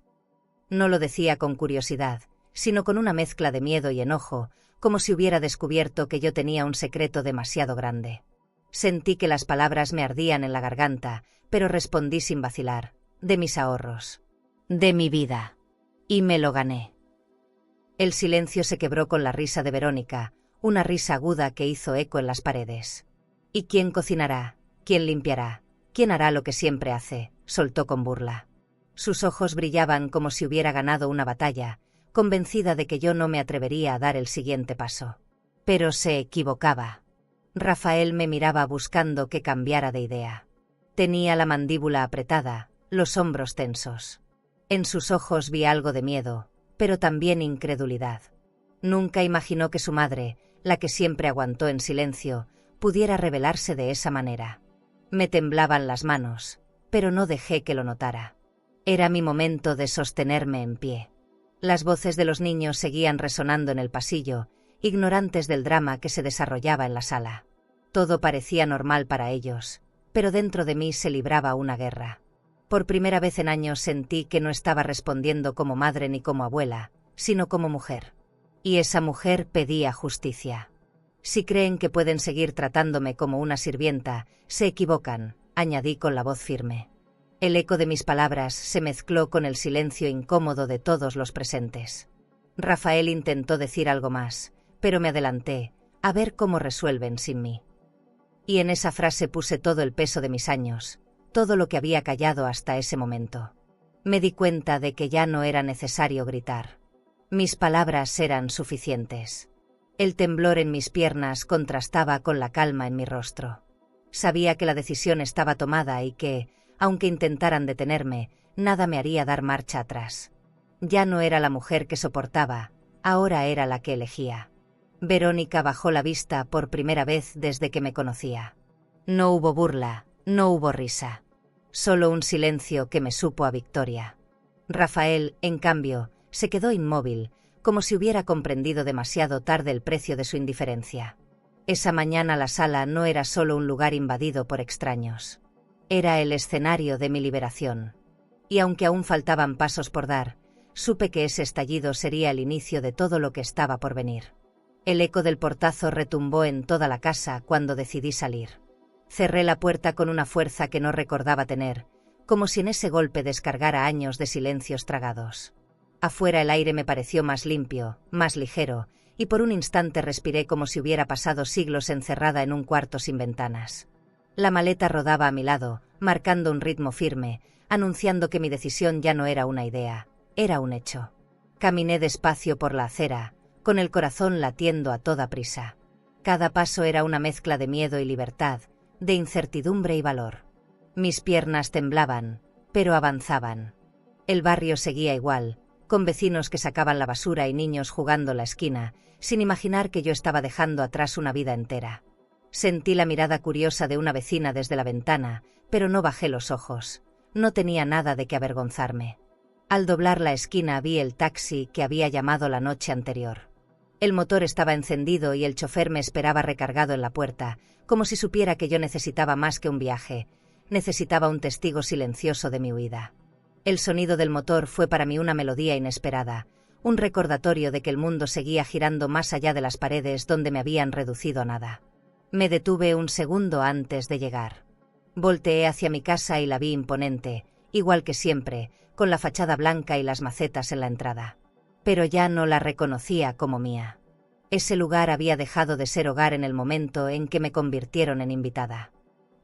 No lo decía con curiosidad, sino con una mezcla de miedo y enojo, como si hubiera descubierto que yo tenía un secreto demasiado grande. Sentí que las palabras me ardían en la garganta, pero respondí sin vacilar: «De mis ahorros. De mi vida. Y me lo gané». El silencio se quebró con la risa de Verónica, una risa aguda que hizo eco en las paredes. «¿Y quién cocinará? ¿Quién limpiará? ¿Quién hará lo que siempre hace?», soltó con burla. Sus ojos brillaban como si hubiera ganado una batalla, convencida de que yo no me atrevería a dar el siguiente paso. Pero se equivocaba. Rafael me miraba buscando que cambiara de idea. Tenía la mandíbula apretada, los hombros tensos. En sus ojos vi algo de miedo, pero también incredulidad. Nunca imaginó que su madre, la que siempre aguantó en silencio, pudiera revelarse de esa manera. Me temblaban las manos, pero no dejé que lo notara. Era mi momento de sostenerme en pie. Las voces de los niños seguían resonando en el pasillo, ignorantes del drama que se desarrollaba en la sala. Todo parecía normal para ellos, pero dentro de mí se libraba una guerra. Por primera vez en años sentí que no estaba respondiendo como madre ni como abuela, sino como mujer. Y esa mujer pedía justicia. «Si creen que pueden seguir tratándome como una sirvienta, se equivocan», añadí con la voz firme. El eco de mis palabras se mezcló con el silencio incómodo de todos los presentes. Rafael intentó decir algo más, pero me adelanté, a ver cómo resuelven sin mí. Y en esa frase puse todo el peso de mis años, todo lo que había callado hasta ese momento. Me di cuenta de que ya no era necesario gritar. Mis palabras eran suficientes. El temblor en mis piernas contrastaba con la calma en mi rostro. Sabía que la decisión estaba tomada y que, aunque intentaran detenerme, nada me haría dar marcha atrás. Ya no era la mujer que soportaba, ahora era la que elegía. Verónica bajó la vista por primera vez desde que me conocía. No hubo burla, no hubo risa. Solo un silencio que me supo a victoria. Rafael, en cambio, se quedó inmóvil, como si hubiera comprendido demasiado tarde el precio de su indiferencia. Esa mañana la sala no era solo un lugar invadido por extraños. Era el escenario de mi liberación. Y aunque aún faltaban pasos por dar, supe que ese estallido sería el inicio de todo lo que estaba por venir. El eco del portazo retumbó en toda la casa cuando decidí salir. Cerré la puerta con una fuerza que no recordaba tener, como si en ese golpe descargara años de silencios tragados. Afuera el aire me pareció más limpio, más ligero, y por un instante respiré como si hubiera pasado siglos encerrada en un cuarto sin ventanas. La maleta rodaba a mi lado, marcando un ritmo firme, anunciando que mi decisión ya no era una idea, era un hecho. Caminé despacio por la acera, con el corazón latiendo a toda prisa. Cada paso era una mezcla de miedo y libertad, de incertidumbre y valor. Mis piernas temblaban, pero avanzaban. El barrio seguía igual, con vecinos que sacaban la basura y niños jugando en la esquina, sin imaginar que yo estaba dejando atrás una vida entera. Sentí la mirada curiosa de una vecina desde la ventana, pero no bajé los ojos. No tenía nada de qué avergonzarme. Al doblar la esquina vi el taxi que había llamado la noche anterior. El motor estaba encendido y el chofer me esperaba recargado en la puerta, como si supiera que yo necesitaba más que un viaje. Necesitaba un testigo silencioso de mi huida. El sonido del motor fue para mí una melodía inesperada, un recordatorio de que el mundo seguía girando más allá de las paredes donde me habían reducido a nada. Me detuve un segundo antes de llegar. Volteé hacia mi casa y la vi imponente, igual que siempre, con la fachada blanca y las macetas en la entrada. Pero ya no la reconocía como mía. Ese lugar había dejado de ser hogar en el momento en que me convirtieron en invitada.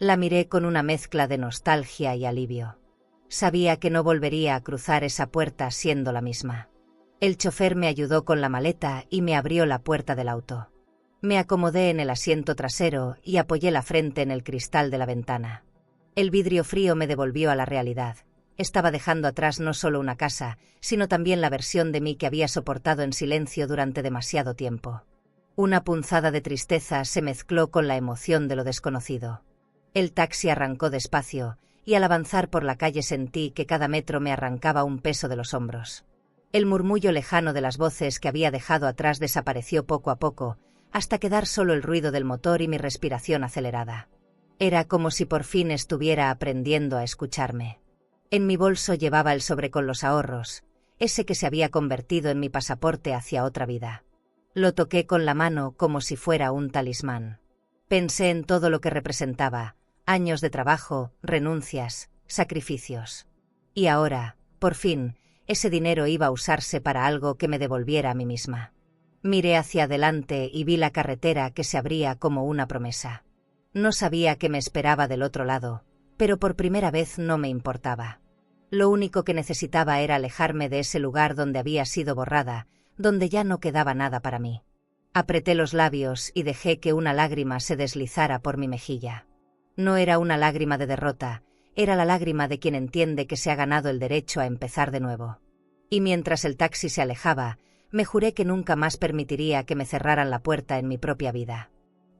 La miré con una mezcla de nostalgia y alivio. Sabía que no volvería a cruzar esa puerta siendo la misma. El chofer me ayudó con la maleta y me abrió la puerta del auto. Me acomodé en el asiento trasero y apoyé la frente en el cristal de la ventana. El vidrio frío me devolvió a la realidad. Estaba dejando atrás no solo una casa, sino también la versión de mí que había soportado en silencio durante demasiado tiempo. Una punzada de tristeza se mezcló con la emoción de lo desconocido. El taxi arrancó despacio, y al avanzar por la calle sentí que cada metro me arrancaba un peso de los hombros. El murmullo lejano de las voces que había dejado atrás desapareció poco a poco, hasta quedar solo el ruido del motor y mi respiración acelerada. Era como si por fin estuviera aprendiendo a escucharme. En mi bolso llevaba el sobre con los ahorros, ese que se había convertido en mi pasaporte hacia otra vida. Lo toqué con la mano como si fuera un talismán. Pensé en todo lo que representaba, años de trabajo, renuncias, sacrificios. Y ahora, por fin, ese dinero iba a usarse para algo que me devolviera a mí misma. Miré hacia adelante y vi la carretera que se abría como una promesa. No sabía qué me esperaba del otro lado, pero por primera vez no me importaba. Lo único que necesitaba era alejarme de ese lugar donde había sido borrada, donde ya no quedaba nada para mí. Apreté los labios y dejé que una lágrima se deslizara por mi mejilla. No era una lágrima de derrota, era la lágrima de quien entiende que se ha ganado el derecho a empezar de nuevo. Y mientras el taxi se alejaba, me juré que nunca más permitiría que me cerraran la puerta en mi propia vida.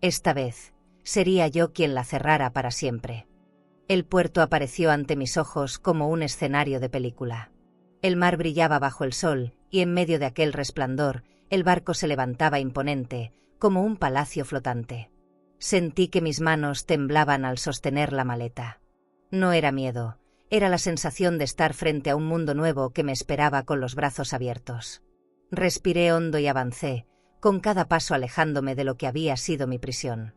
Esta vez, sería yo quien la cerrara para siempre. El puerto apareció ante mis ojos como un escenario de película. El mar brillaba bajo el sol, y en medio de aquel resplandor, el barco se levantaba imponente, como un palacio flotante. Sentí que mis manos temblaban al sostener la maleta. No era miedo, era la sensación de estar frente a un mundo nuevo que me esperaba con los brazos abiertos. Respiré hondo y avancé, con cada paso alejándome de lo que había sido mi prisión.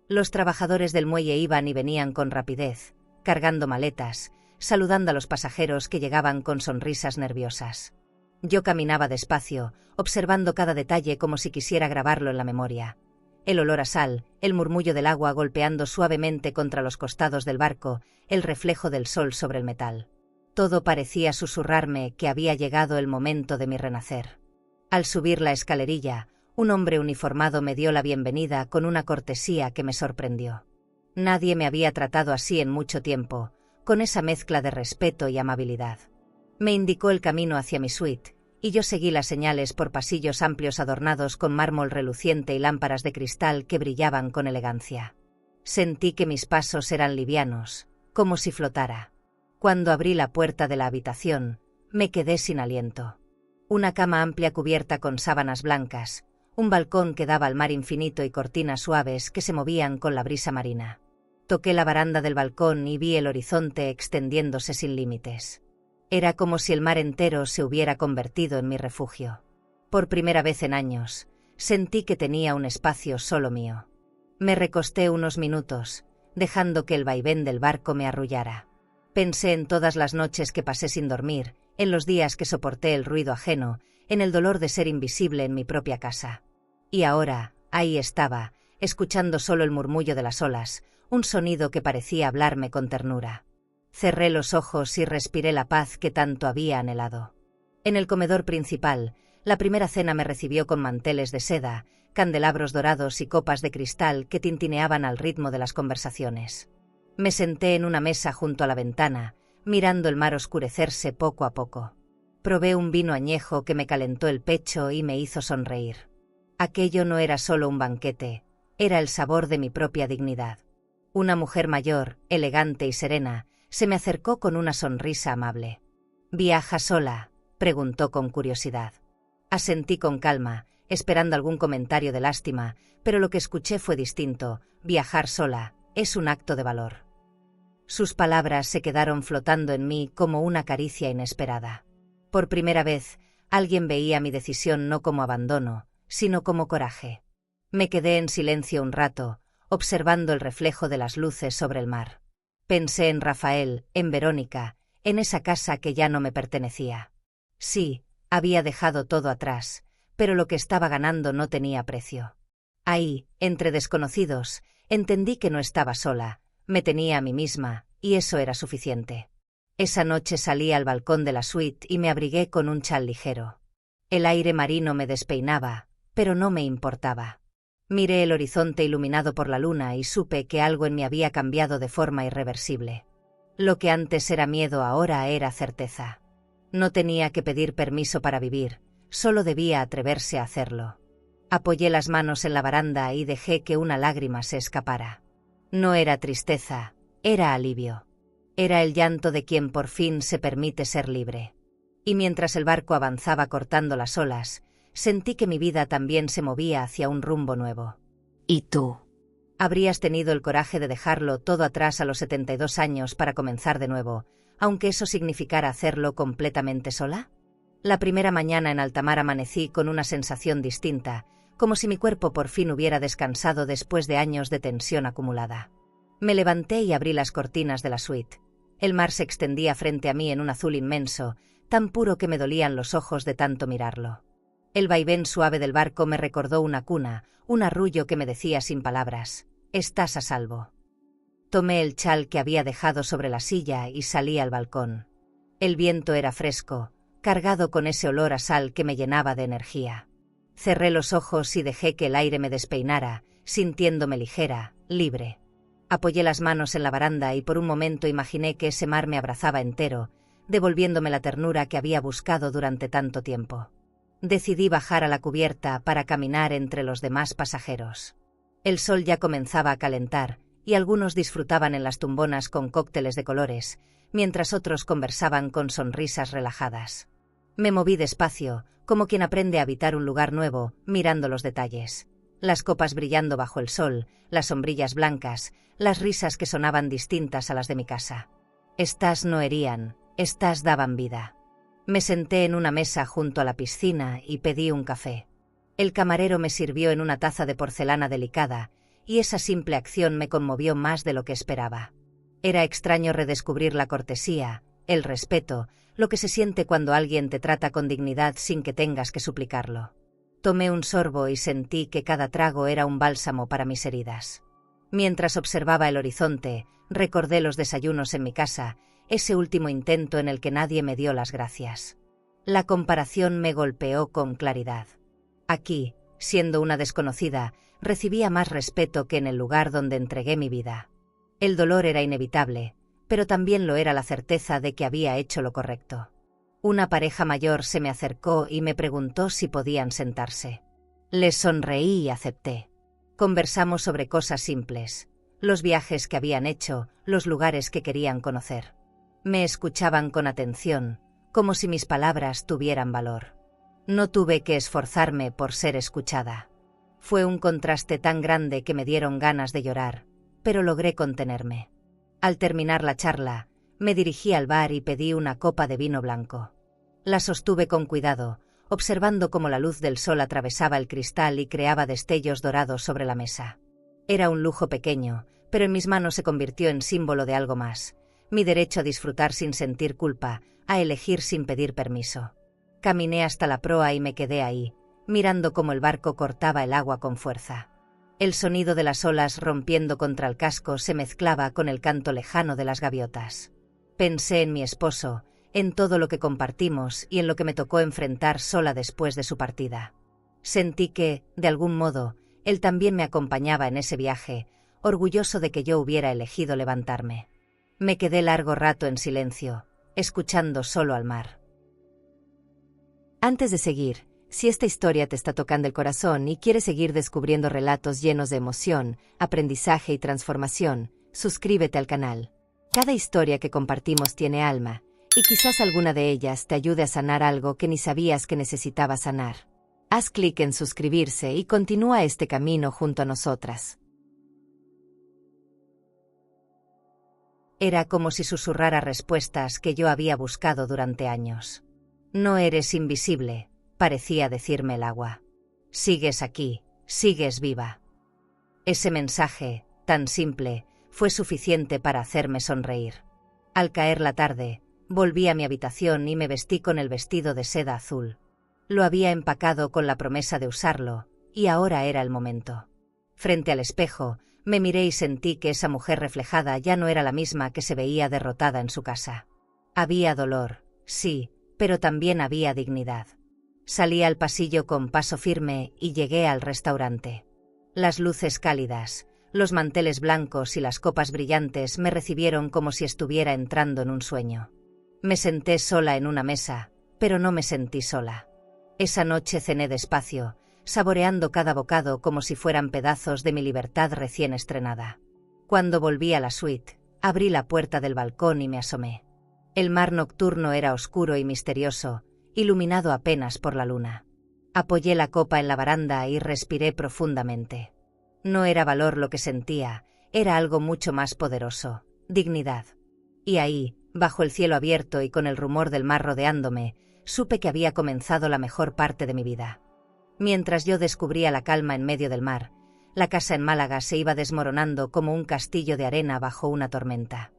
Los trabajadores del muelle iban y venían con rapidez, cargando maletas, saludando a los pasajeros que llegaban con sonrisas nerviosas. Yo caminaba despacio, observando cada detalle como si quisiera grabarlo en la memoria. El olor a sal, el murmullo del agua golpeando suavemente contra los costados del barco, el reflejo del sol sobre el metal. Todo parecía susurrarme que había llegado el momento de mi renacer. Al subir la escalerilla, un hombre uniformado me dio la bienvenida con una cortesía que me sorprendió. Nadie me había tratado así en mucho tiempo, con esa mezcla de respeto y amabilidad. Me indicó el camino hacia mi suite, y yo seguí las señales por pasillos amplios adornados con mármol reluciente y lámparas de cristal que brillaban con elegancia. Sentí que mis pasos eran livianos, como si flotara. Cuando abrí la puerta de la habitación, me quedé sin aliento. Una cama amplia cubierta con sábanas blancas, un balcón que daba al mar infinito y cortinas suaves que se movían con la brisa marina. Toqué la baranda del balcón y vi el horizonte extendiéndose sin límites. Era como si el mar entero se hubiera convertido en mi refugio. Por primera vez en años, sentí que tenía un espacio solo mío. Me recosté unos minutos, dejando que el vaivén del barco me arrullara. Pensé en todas las noches que pasé sin dormir, en los días que soporté el ruido ajeno, en el dolor de ser invisible en mi propia casa. Y ahora, ahí estaba, escuchando solo el murmullo de las olas, un sonido que parecía hablarme con ternura. Cerré los ojos y respiré la paz que tanto había anhelado. En el comedor principal, la primera cena me recibió con manteles de seda, candelabros dorados y copas de cristal que tintineaban al ritmo de las conversaciones. Me senté en una mesa junto a la ventana, mirando el mar oscurecerse poco a poco. Probé un vino añejo que me calentó el pecho y me hizo sonreír. Aquello no era solo un banquete, era el sabor de mi propia dignidad. Una mujer mayor, elegante y serena, se me acercó con una sonrisa amable. «¿Viaja sola?», preguntó con curiosidad. Asentí con calma, esperando algún comentario de lástima, pero lo que escuché fue distinto. «Viajar sola es un acto de valor». Sus palabras se quedaron flotando en mí como una caricia inesperada. Por primera vez, alguien veía mi decisión no como abandono, sino como coraje. Me quedé en silencio un rato, observando el reflejo de las luces sobre el mar. Pensé en Rafael, en Verónica, en esa casa que ya no me pertenecía. Sí, había dejado todo atrás, pero lo que estaba ganando no tenía precio. Ahí, entre desconocidos, entendí que no estaba sola, me tenía a mí misma, y eso era suficiente. Esa noche salí al balcón de la suite y me abrigué con un chal ligero. El aire marino me despeinaba, pero no me importaba. Miré el horizonte iluminado por la luna y supe que algo en mí había cambiado de forma irreversible. Lo que antes era miedo ahora era certeza. No tenía que pedir permiso para vivir, solo debía atreverse a hacerlo. Apoyé las manos en la baranda y dejé que una lágrima se escapara. No era tristeza, era alivio. Era el llanto de quien por fin se permite ser libre. Y mientras el barco avanzaba cortando las olas, sentí que mi vida también se movía hacia un rumbo nuevo. ¿Y tú? ¿Habrías tenido el coraje de dejarlo todo atrás a los 72 años para comenzar de nuevo, aunque eso significara hacerlo completamente sola? La primera mañana en alta mar amanecí con una sensación distinta, como si mi cuerpo por fin hubiera descansado después de años de tensión acumulada. Me levanté y abrí las cortinas de la suite. El mar se extendía frente a mí en un azul inmenso, tan puro que me dolían los ojos de tanto mirarlo. El vaivén suave del barco me recordó una cuna, un arrullo que me decía sin palabras: «Estás a salvo». Tomé el chal que había dejado sobre la silla y salí al balcón. El viento era fresco, cargado con ese olor a sal que me llenaba de energía. Cerré los ojos y dejé que el aire me despeinara, sintiéndome ligera, libre. Apoyé las manos en la baranda y por un momento imaginé que ese mar me abrazaba entero, devolviéndome la ternura que había buscado durante tanto tiempo. Decidí bajar a la cubierta para caminar entre los demás pasajeros. El sol ya comenzaba a calentar, y algunos disfrutaban en las tumbonas con cócteles de colores, mientras otros conversaban con sonrisas relajadas. Me moví despacio, como quien aprende a habitar un lugar nuevo, mirando los detalles. Las copas brillando bajo el sol, las sombrillas blancas, las risas que sonaban distintas a las de mi casa. Estas no herían, estas daban vida. Me senté en una mesa junto a la piscina y pedí un café. El camarero me sirvió en una taza de porcelana delicada, y esa simple acción me conmovió más de lo que esperaba. Era extraño redescubrir la cortesía, el respeto, lo que se siente cuando alguien te trata con dignidad sin que tengas que suplicarlo. Tomé un sorbo y sentí que cada trago era un bálsamo para mis heridas. Mientras observaba el horizonte, recordé los desayunos en mi casa, ese último intento en el que nadie me dio las gracias. La comparación me golpeó con claridad. Aquí, siendo una desconocida, recibía más respeto que en el lugar donde entregué mi vida. El dolor era inevitable, pero también lo era la certeza de que había hecho lo correcto. Una pareja mayor se me acercó y me preguntó si podían sentarse. Les sonreí y acepté. Conversamos sobre cosas simples, los viajes que habían hecho, los lugares que querían conocer. Me escuchaban con atención, como si mis palabras tuvieran valor. No tuve que esforzarme por ser escuchada. Fue un contraste tan grande que me dieron ganas de llorar, pero logré contenerme. Al terminar la charla, me dirigí al bar y pedí una copa de vino blanco. La sostuve con cuidado, observando cómo la luz del sol atravesaba el cristal y creaba destellos dorados sobre la mesa. Era un lujo pequeño, pero en mis manos se convirtió en símbolo de algo más: mi derecho a disfrutar sin sentir culpa, a elegir sin pedir permiso. Caminé hasta la proa y me quedé ahí, mirando cómo el barco cortaba el agua con fuerza. El sonido de las olas rompiendo contra el casco se mezclaba con el canto lejano de las gaviotas. Pensé en mi esposo, en todo lo que compartimos y en lo que me tocó enfrentar sola después de su partida. Sentí que, de algún modo, él también me acompañaba en ese viaje, orgulloso de que yo hubiera elegido levantarme. Me quedé largo rato en silencio, escuchando solo al mar. Antes de seguir, si esta historia te está tocando el corazón y quieres seguir descubriendo relatos llenos de emoción, aprendizaje y transformación, suscríbete al canal. Cada historia que compartimos tiene alma, y quizás alguna de ellas te ayude a sanar algo que ni sabías que necesitabas sanar. Haz clic en suscribirse y continúa este camino junto a nosotras. Era como si susurrara respuestas que yo había buscado durante años. No eres invisible, parecía decirme el agua. Sigues aquí, sigues viva. Ese mensaje, tan simple, fue suficiente para hacerme sonreír. Al caer la tarde, volví a mi habitación y me vestí con el vestido de seda azul. Lo había empacado con la promesa de usarlo, y ahora era el momento. Frente al espejo, me miré y sentí que esa mujer reflejada ya no era la misma que se veía derrotada en su casa. Había dolor, sí, pero también había dignidad. Salí al pasillo con paso firme y llegué al restaurante. Las luces cálidas, los manteles blancos y las copas brillantes me recibieron como si estuviera entrando en un sueño. Me senté sola en una mesa, pero no me sentí sola. Esa noche cené despacio, saboreando cada bocado como si fueran pedazos de mi libertad recién estrenada. Cuando volví a la suite, abrí la puerta del balcón y me asomé. El mar nocturno era oscuro y misterioso, iluminado apenas por la luna. Apoyé la copa en la baranda y respiré profundamente. No era valor lo que sentía, era algo mucho más poderoso, dignidad. Y ahí, bajo el cielo abierto y con el rumor del mar rodeándome, supe que había comenzado la mejor parte de mi vida. Mientras yo descubría la calma en medio del mar, la casa en Málaga se iba desmoronando como un castillo de arena bajo una tormenta.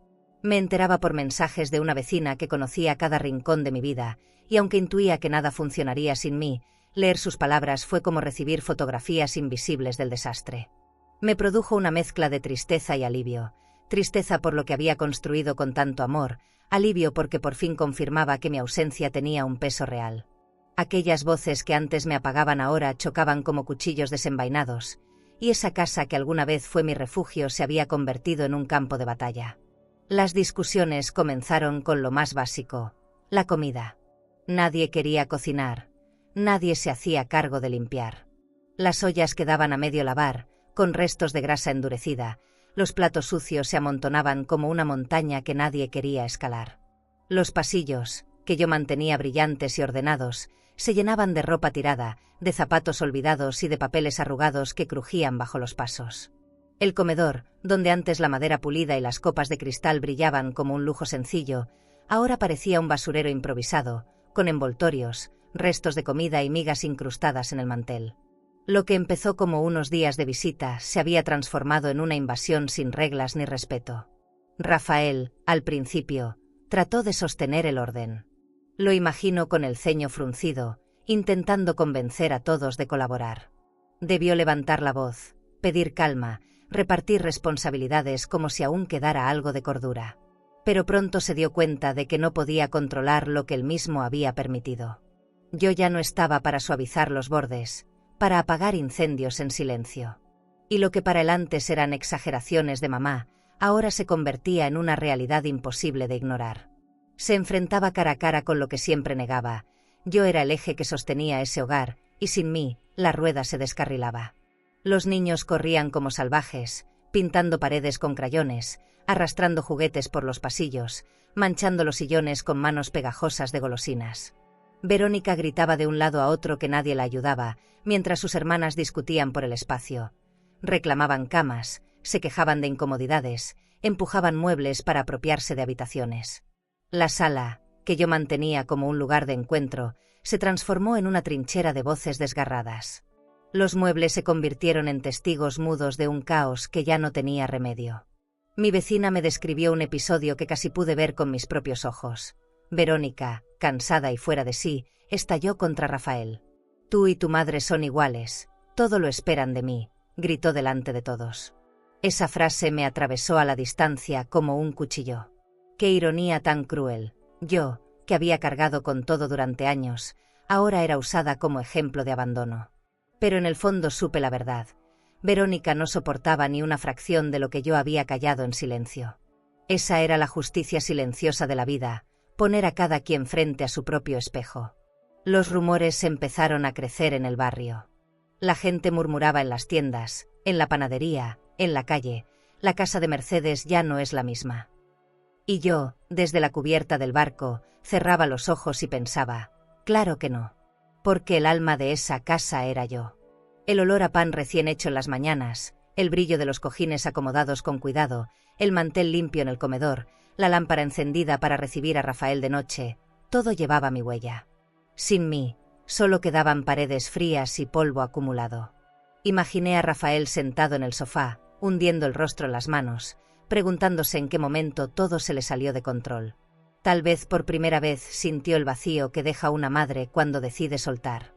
Me enteraba por mensajes de una vecina que conocía cada rincón de mi vida, y aunque intuía que nada funcionaría sin mí, leer sus palabras fue como recibir fotografías invisibles del desastre. Me produjo una mezcla de tristeza y alivio, tristeza por lo que había construido con tanto amor, alivio porque por fin confirmaba que mi ausencia tenía un peso real. Aquellas voces que antes me apagaban ahora chocaban como cuchillos desenvainados, y esa casa que alguna vez fue mi refugio se había convertido en un campo de batalla. Las discusiones comenzaron con lo más básico, la comida. Nadie quería cocinar, nadie se hacía cargo de limpiar. Las ollas quedaban a medio lavar, con restos de grasa endurecida, los platos sucios se amontonaban como una montaña que nadie quería escalar. Los pasillos, que yo mantenía brillantes y ordenados, se llenaban de ropa tirada, de zapatos olvidados y de papeles arrugados que crujían bajo los pasos. El comedor, donde antes la madera pulida y las copas de cristal brillaban como un lujo sencillo, ahora parecía un basurero improvisado, con envoltorios, restos de comida y migas incrustadas en el mantel. Lo que empezó como unos días de visita se había transformado en una invasión sin reglas ni respeto. Rafael, al principio, trató de sostener el orden. Lo imagino con el ceño fruncido, intentando convencer a todos de colaborar. Debió levantar la voz, pedir calma, repartir responsabilidades como si aún quedara algo de cordura. Pero pronto se dio cuenta de que no podía controlar lo que él mismo había permitido. Yo ya no estaba para suavizar los bordes, para apagar incendios en silencio. Y lo que para él antes eran exageraciones de mamá, ahora se convertía en una realidad imposible de ignorar. Se enfrentaba cara a cara con lo que siempre negaba. Yo era el eje que sostenía ese hogar, y sin mí, la rueda se descarrilaba. Los niños corrían como salvajes, pintando paredes con crayones, arrastrando juguetes por los pasillos, manchando los sillones con manos pegajosas de golosinas. Verónica gritaba de un lado a otro que nadie la ayudaba, mientras sus hermanas discutían por el espacio. Reclamaban camas, se quejaban de incomodidades, empujaban muebles para apropiarse de habitaciones. La sala, que yo mantenía como un lugar de encuentro, se transformó en una trinchera de voces desgarradas. Los muebles se convirtieron en testigos mudos de un caos que ya no tenía remedio. Mi vecina me describió un episodio que casi pude ver con mis propios ojos. Verónica, cansada y fuera de sí, estalló contra Rafael. «Tú y tu madre son iguales, todo lo esperan de mí», gritó delante de todos. Esa frase me atravesó a la distancia como un cuchillo. Qué ironía tan cruel. Yo, que había cargado con todo durante años, ahora era usada como ejemplo de abandono. Pero en el fondo supe la verdad. Verónica no soportaba ni una fracción de lo que yo había callado en silencio. Esa era la justicia silenciosa de la vida, poner a cada quien frente a su propio espejo. Los rumores empezaron a crecer en el barrio. La gente murmuraba en las tiendas, en la panadería, en la calle. La casa de Mercedes ya no es la misma. Y yo, desde la cubierta del barco, cerraba los ojos y pensaba, claro que no. Porque el alma de esa casa era yo. El olor a pan recién hecho en las mañanas, el brillo de los cojines acomodados con cuidado, el mantel limpio en el comedor, la lámpara encendida para recibir a Rafael de noche, todo llevaba mi huella. Sin mí, solo quedaban paredes frías y polvo acumulado. Imaginé a Rafael sentado en el sofá, hundiendo el rostro en las manos, preguntándose en qué momento todo se le salió de control. Tal vez por primera vez sintió el vacío que deja una madre cuando decide soltar.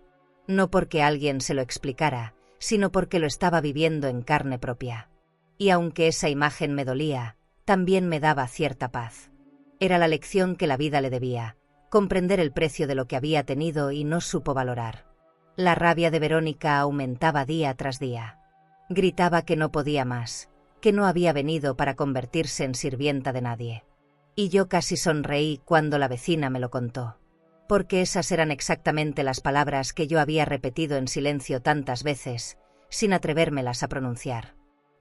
No porque alguien se lo explicara, sino porque lo estaba viviendo en carne propia. Y aunque esa imagen me dolía, también me daba cierta paz. Era la lección que la vida le debía, comprender el precio de lo que había tenido y no supo valorar. La rabia de Verónica aumentaba día tras día. Gritaba que no podía más, que no había venido para convertirse en sirvienta de nadie. Y yo casi sonreí cuando la vecina me lo contó. Porque esas eran exactamente las palabras que yo había repetido en silencio tantas veces, sin atrevérmelas a pronunciar.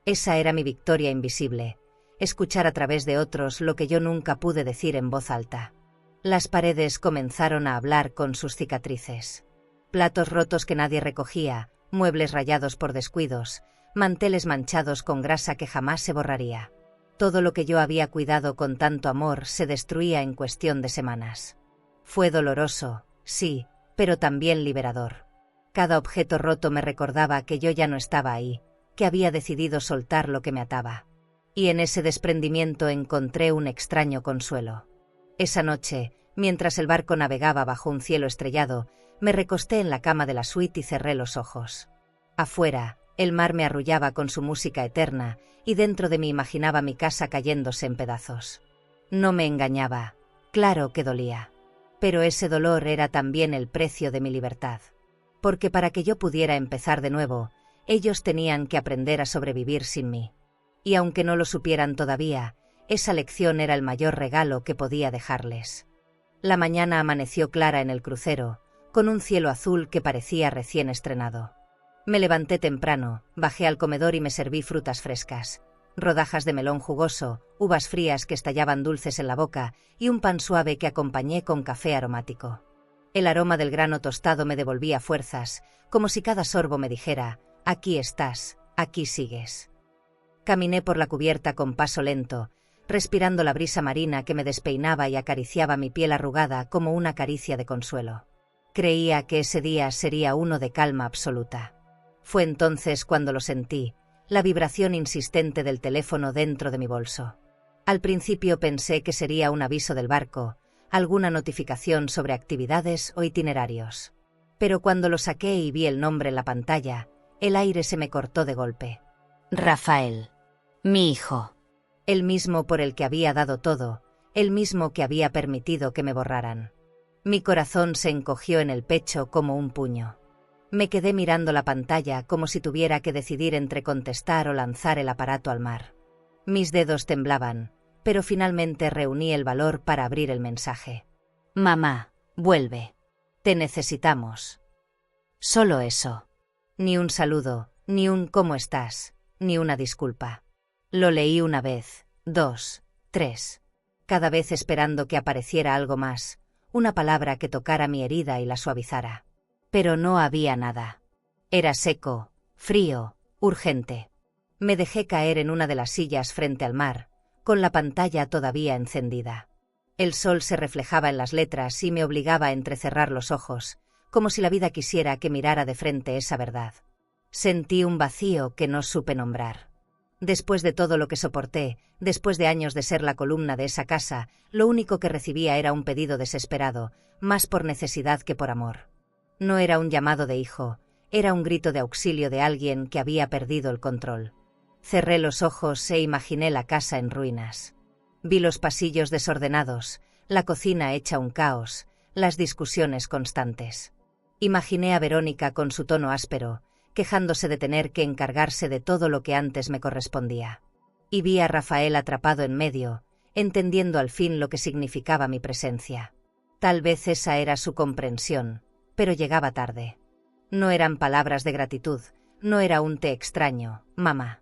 Esa era mi victoria invisible, escuchar a través de otros lo que yo nunca pude decir en voz alta. Las paredes comenzaron a hablar con sus cicatrices. Platos rotos que nadie recogía, muebles rayados por descuidos, manteles manchados con grasa que jamás se borraría. Todo lo que yo había cuidado con tanto amor se destruía en cuestión de semanas. Fue doloroso, sí, pero también liberador. Cada objeto roto me recordaba que yo ya no estaba ahí, que había decidido soltar lo que me ataba. Y en ese desprendimiento encontré un extraño consuelo. Esa noche, mientras el barco navegaba bajo un cielo estrellado, me recosté en la cama de la suite y cerré los ojos. Afuera, el mar me arrullaba con su música eterna, y dentro de mí imaginaba mi casa cayéndose en pedazos. No me engañaba, claro que dolía. Pero ese dolor era también el precio de mi libertad. Porque para que yo pudiera empezar de nuevo, ellos tenían que aprender a sobrevivir sin mí. Y aunque no lo supieran todavía, esa lección era el mayor regalo que podía dejarles. La mañana amaneció clara en el crucero, con un cielo azul que parecía recién estrenado. Me levanté temprano, bajé al comedor y me serví frutas frescas. Rodajas de melón jugoso, uvas frías que estallaban dulces en la boca y un pan suave que acompañé con café aromático. El aroma del grano tostado me devolvía fuerzas, como si cada sorbo me dijera, aquí estás, aquí sigues. Caminé por la cubierta con paso lento, respirando la brisa marina que me despeinaba y acariciaba mi piel arrugada como una caricia de consuelo. Creía que ese día sería uno de calma absoluta. Fue entonces cuando lo sentí, la vibración insistente del teléfono dentro de mi bolso. Al principio pensé que sería un aviso del barco, alguna notificación sobre actividades o itinerarios. Pero cuando lo saqué y vi el nombre en la pantalla, el aire se me cortó de golpe. Rafael, mi hijo. El mismo por el que había dado todo, el mismo que había permitido que me borraran. Mi corazón se encogió en el pecho como un puño. Me quedé mirando la pantalla como si tuviera que decidir entre contestar o lanzar el aparato al mar. Mis dedos temblaban, pero finalmente reuní el valor para abrir el mensaje. Mamá, vuelve. Te necesitamos. Solo eso. Ni un saludo, ni un ¿cómo estás?, ni una disculpa. Lo leí una vez, 2, 3. Cada vez esperando que apareciera algo más, una palabra que tocara mi herida y la suavizara. Pero no había nada. Era seco, frío, urgente. Me dejé caer en una de las sillas frente al mar, con la pantalla todavía encendida. El sol se reflejaba en las letras y me obligaba a entrecerrar los ojos, como si la vida quisiera que mirara de frente esa verdad. Sentí un vacío que no supe nombrar. Después de todo lo que soporté, después de años de ser la columna de esa casa, lo único que recibía era un pedido desesperado, más por necesidad que por amor. No era un llamado de hijo, era un grito de auxilio de alguien que había perdido el control. Cerré los ojos e imaginé la casa en ruinas. Vi los pasillos desordenados, la cocina hecha un caos, las discusiones constantes. Imaginé a Verónica con su tono áspero, quejándose de tener que encargarse de todo lo que antes me correspondía. Y vi a Rafael atrapado en medio, entendiendo al fin lo que significaba mi presencia. Tal vez esa era su comprensión, pero llegaba tarde. No eran palabras de gratitud, no era un te extraño, mamá.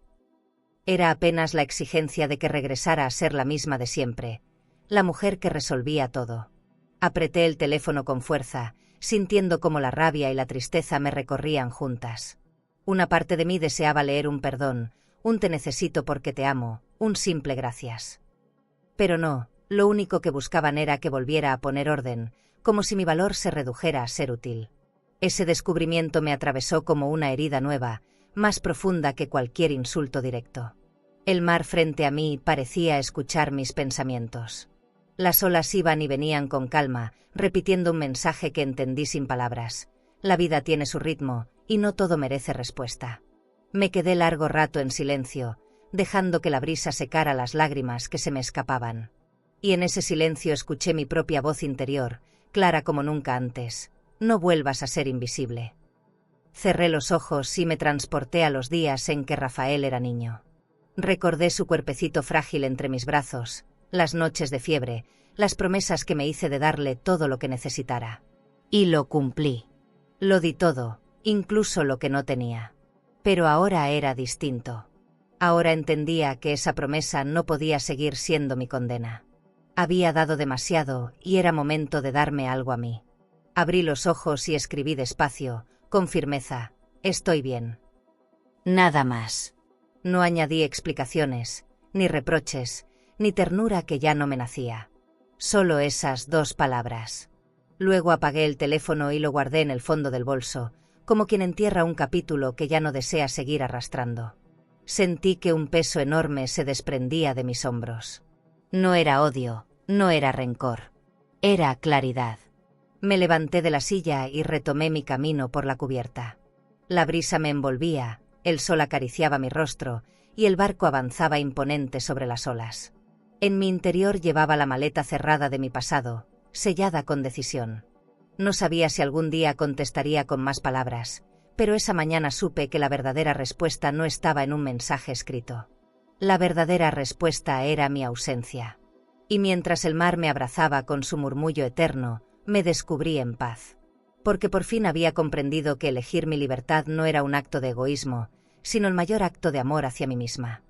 Era apenas la exigencia de que regresara a ser la misma de siempre, la mujer que resolvía todo. Apreté el teléfono con fuerza, sintiendo cómo la rabia y la tristeza me recorrían juntas. Una parte de mí deseaba leer un perdón, un te necesito porque te amo, un simple gracias. Pero no, lo único que buscaban era que volviera a poner orden, como si mi valor se redujera a ser útil. Ese descubrimiento me atravesó como una herida nueva, más profunda que cualquier insulto directo. El mar frente a mí parecía escuchar mis pensamientos. Las olas iban y venían con calma, repitiendo un mensaje que entendí sin palabras. La vida tiene su ritmo, y no todo merece respuesta. Me quedé largo rato en silencio, dejando que la brisa secara las lágrimas que se me escapaban. Y en ese silencio escuché mi propia voz interior, clara como nunca antes. No vuelvas a ser invisible. Cerré los ojos y me transporté a los días en que Rafael era niño. Recordé su cuerpecito frágil entre mis brazos, las noches de fiebre, las promesas que me hice de darle todo lo que necesitara. Y lo cumplí. Lo di todo, incluso lo que no tenía. Pero ahora era distinto. Ahora entendía que esa promesa no podía seguir siendo mi condena. Había dado demasiado y era momento de darme algo a mí. Abrí los ojos y escribí despacio, con firmeza: estoy bien. Nada más. No añadí explicaciones, ni reproches, ni ternura que ya no me nacía. Solo esas 2 palabras. Luego apagué el teléfono y lo guardé en el fondo del bolso, como quien entierra un capítulo que ya no desea seguir arrastrando. Sentí que un peso enorme se desprendía de mis hombros. No era odio, no era rencor. Era claridad. Me levanté de la silla y retomé mi camino por la cubierta. La brisa me envolvía, el sol acariciaba mi rostro, y el barco avanzaba imponente sobre las olas. En mi interior llevaba la maleta cerrada de mi pasado, sellada con decisión. No sabía si algún día contestaría con más palabras, pero esa mañana supe que la verdadera respuesta no estaba en un mensaje escrito. La verdadera respuesta era mi ausencia. Y mientras el mar me abrazaba con su murmullo eterno, me descubrí en paz. Porque por fin había comprendido que elegir mi libertad no era un acto de egoísmo, sino el mayor acto de amor hacia mí misma.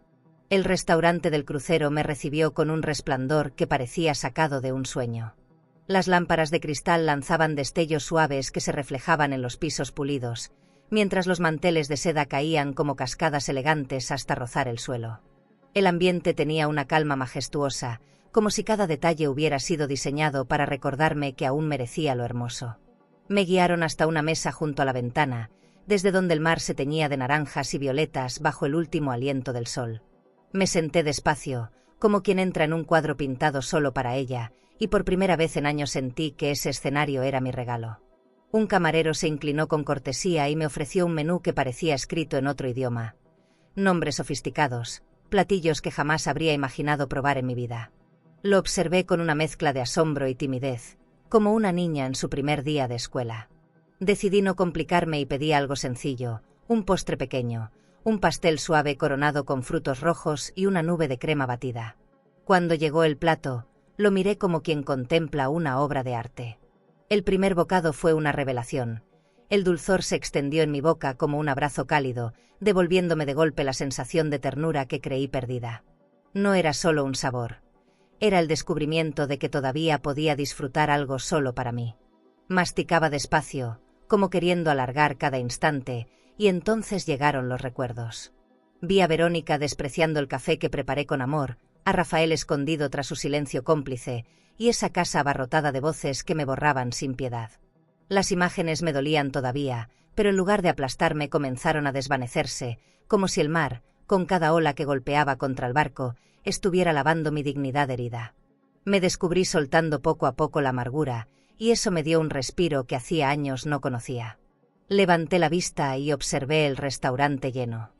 El restaurante del crucero me recibió con un resplandor que parecía sacado de un sueño. Las lámparas de cristal lanzaban destellos suaves que se reflejaban en los pisos pulidos, mientras los manteles de seda caían como cascadas elegantes hasta rozar el suelo. El ambiente tenía una calma majestuosa, como si cada detalle hubiera sido diseñado para recordarme que aún merecía lo hermoso. Me guiaron hasta una mesa junto a la ventana, desde donde el mar se teñía de naranjas y violetas bajo el último aliento del sol. Me senté despacio, como quien entra en un cuadro pintado solo para ella, y por primera vez en años sentí que ese escenario era mi regalo. Un camarero se inclinó con cortesía y me ofreció un menú que parecía escrito en otro idioma. Nombres sofisticados, platillos que jamás habría imaginado probar en mi vida. Lo observé con una mezcla de asombro y timidez, como una niña en su primer día de escuela. Decidí no complicarme y pedí algo sencillo, un postre pequeño, un pastel suave coronado con frutos rojos y una nube de crema batida. Cuando llegó el plato, lo miré como quien contempla una obra de arte. El primer bocado fue una revelación. El dulzor se extendió en mi boca como un abrazo cálido, devolviéndome de golpe la sensación de ternura que creí perdida. No era solo un sabor. Era el descubrimiento de que todavía podía disfrutar algo solo para mí. Masticaba despacio, como queriendo alargar cada instante, y entonces llegaron los recuerdos. Vi a Verónica despreciando el café que preparé con amor, a Rafael escondido tras su silencio cómplice, y esa casa abarrotada de voces que me borraban sin piedad. Las imágenes me dolían todavía, pero en lugar de aplastarme comenzaron a desvanecerse, como si el mar, con cada ola que golpeaba contra el barco, estuviera lavando mi dignidad herida. Me descubrí soltando poco a poco la amargura, y eso me dio un respiro que hacía años no conocía. Levanté la vista y observé el restaurante lleno.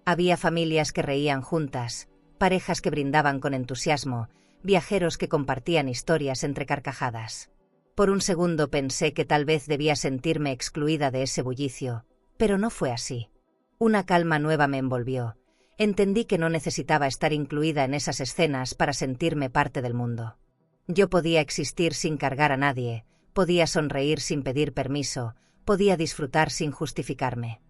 Había familias que reían juntas, parejas que brindaban con entusiasmo, viajeros que compartían historias entre carcajadas. Por un segundo pensé que tal vez debía sentirme excluida de ese bullicio, pero no fue así. Una calma nueva me envolvió. Entendí que no necesitaba estar incluida en esas escenas para sentirme parte del mundo. Yo podía existir sin cargar a nadie, podía sonreír sin pedir permiso, podía disfrutar sin justificarme.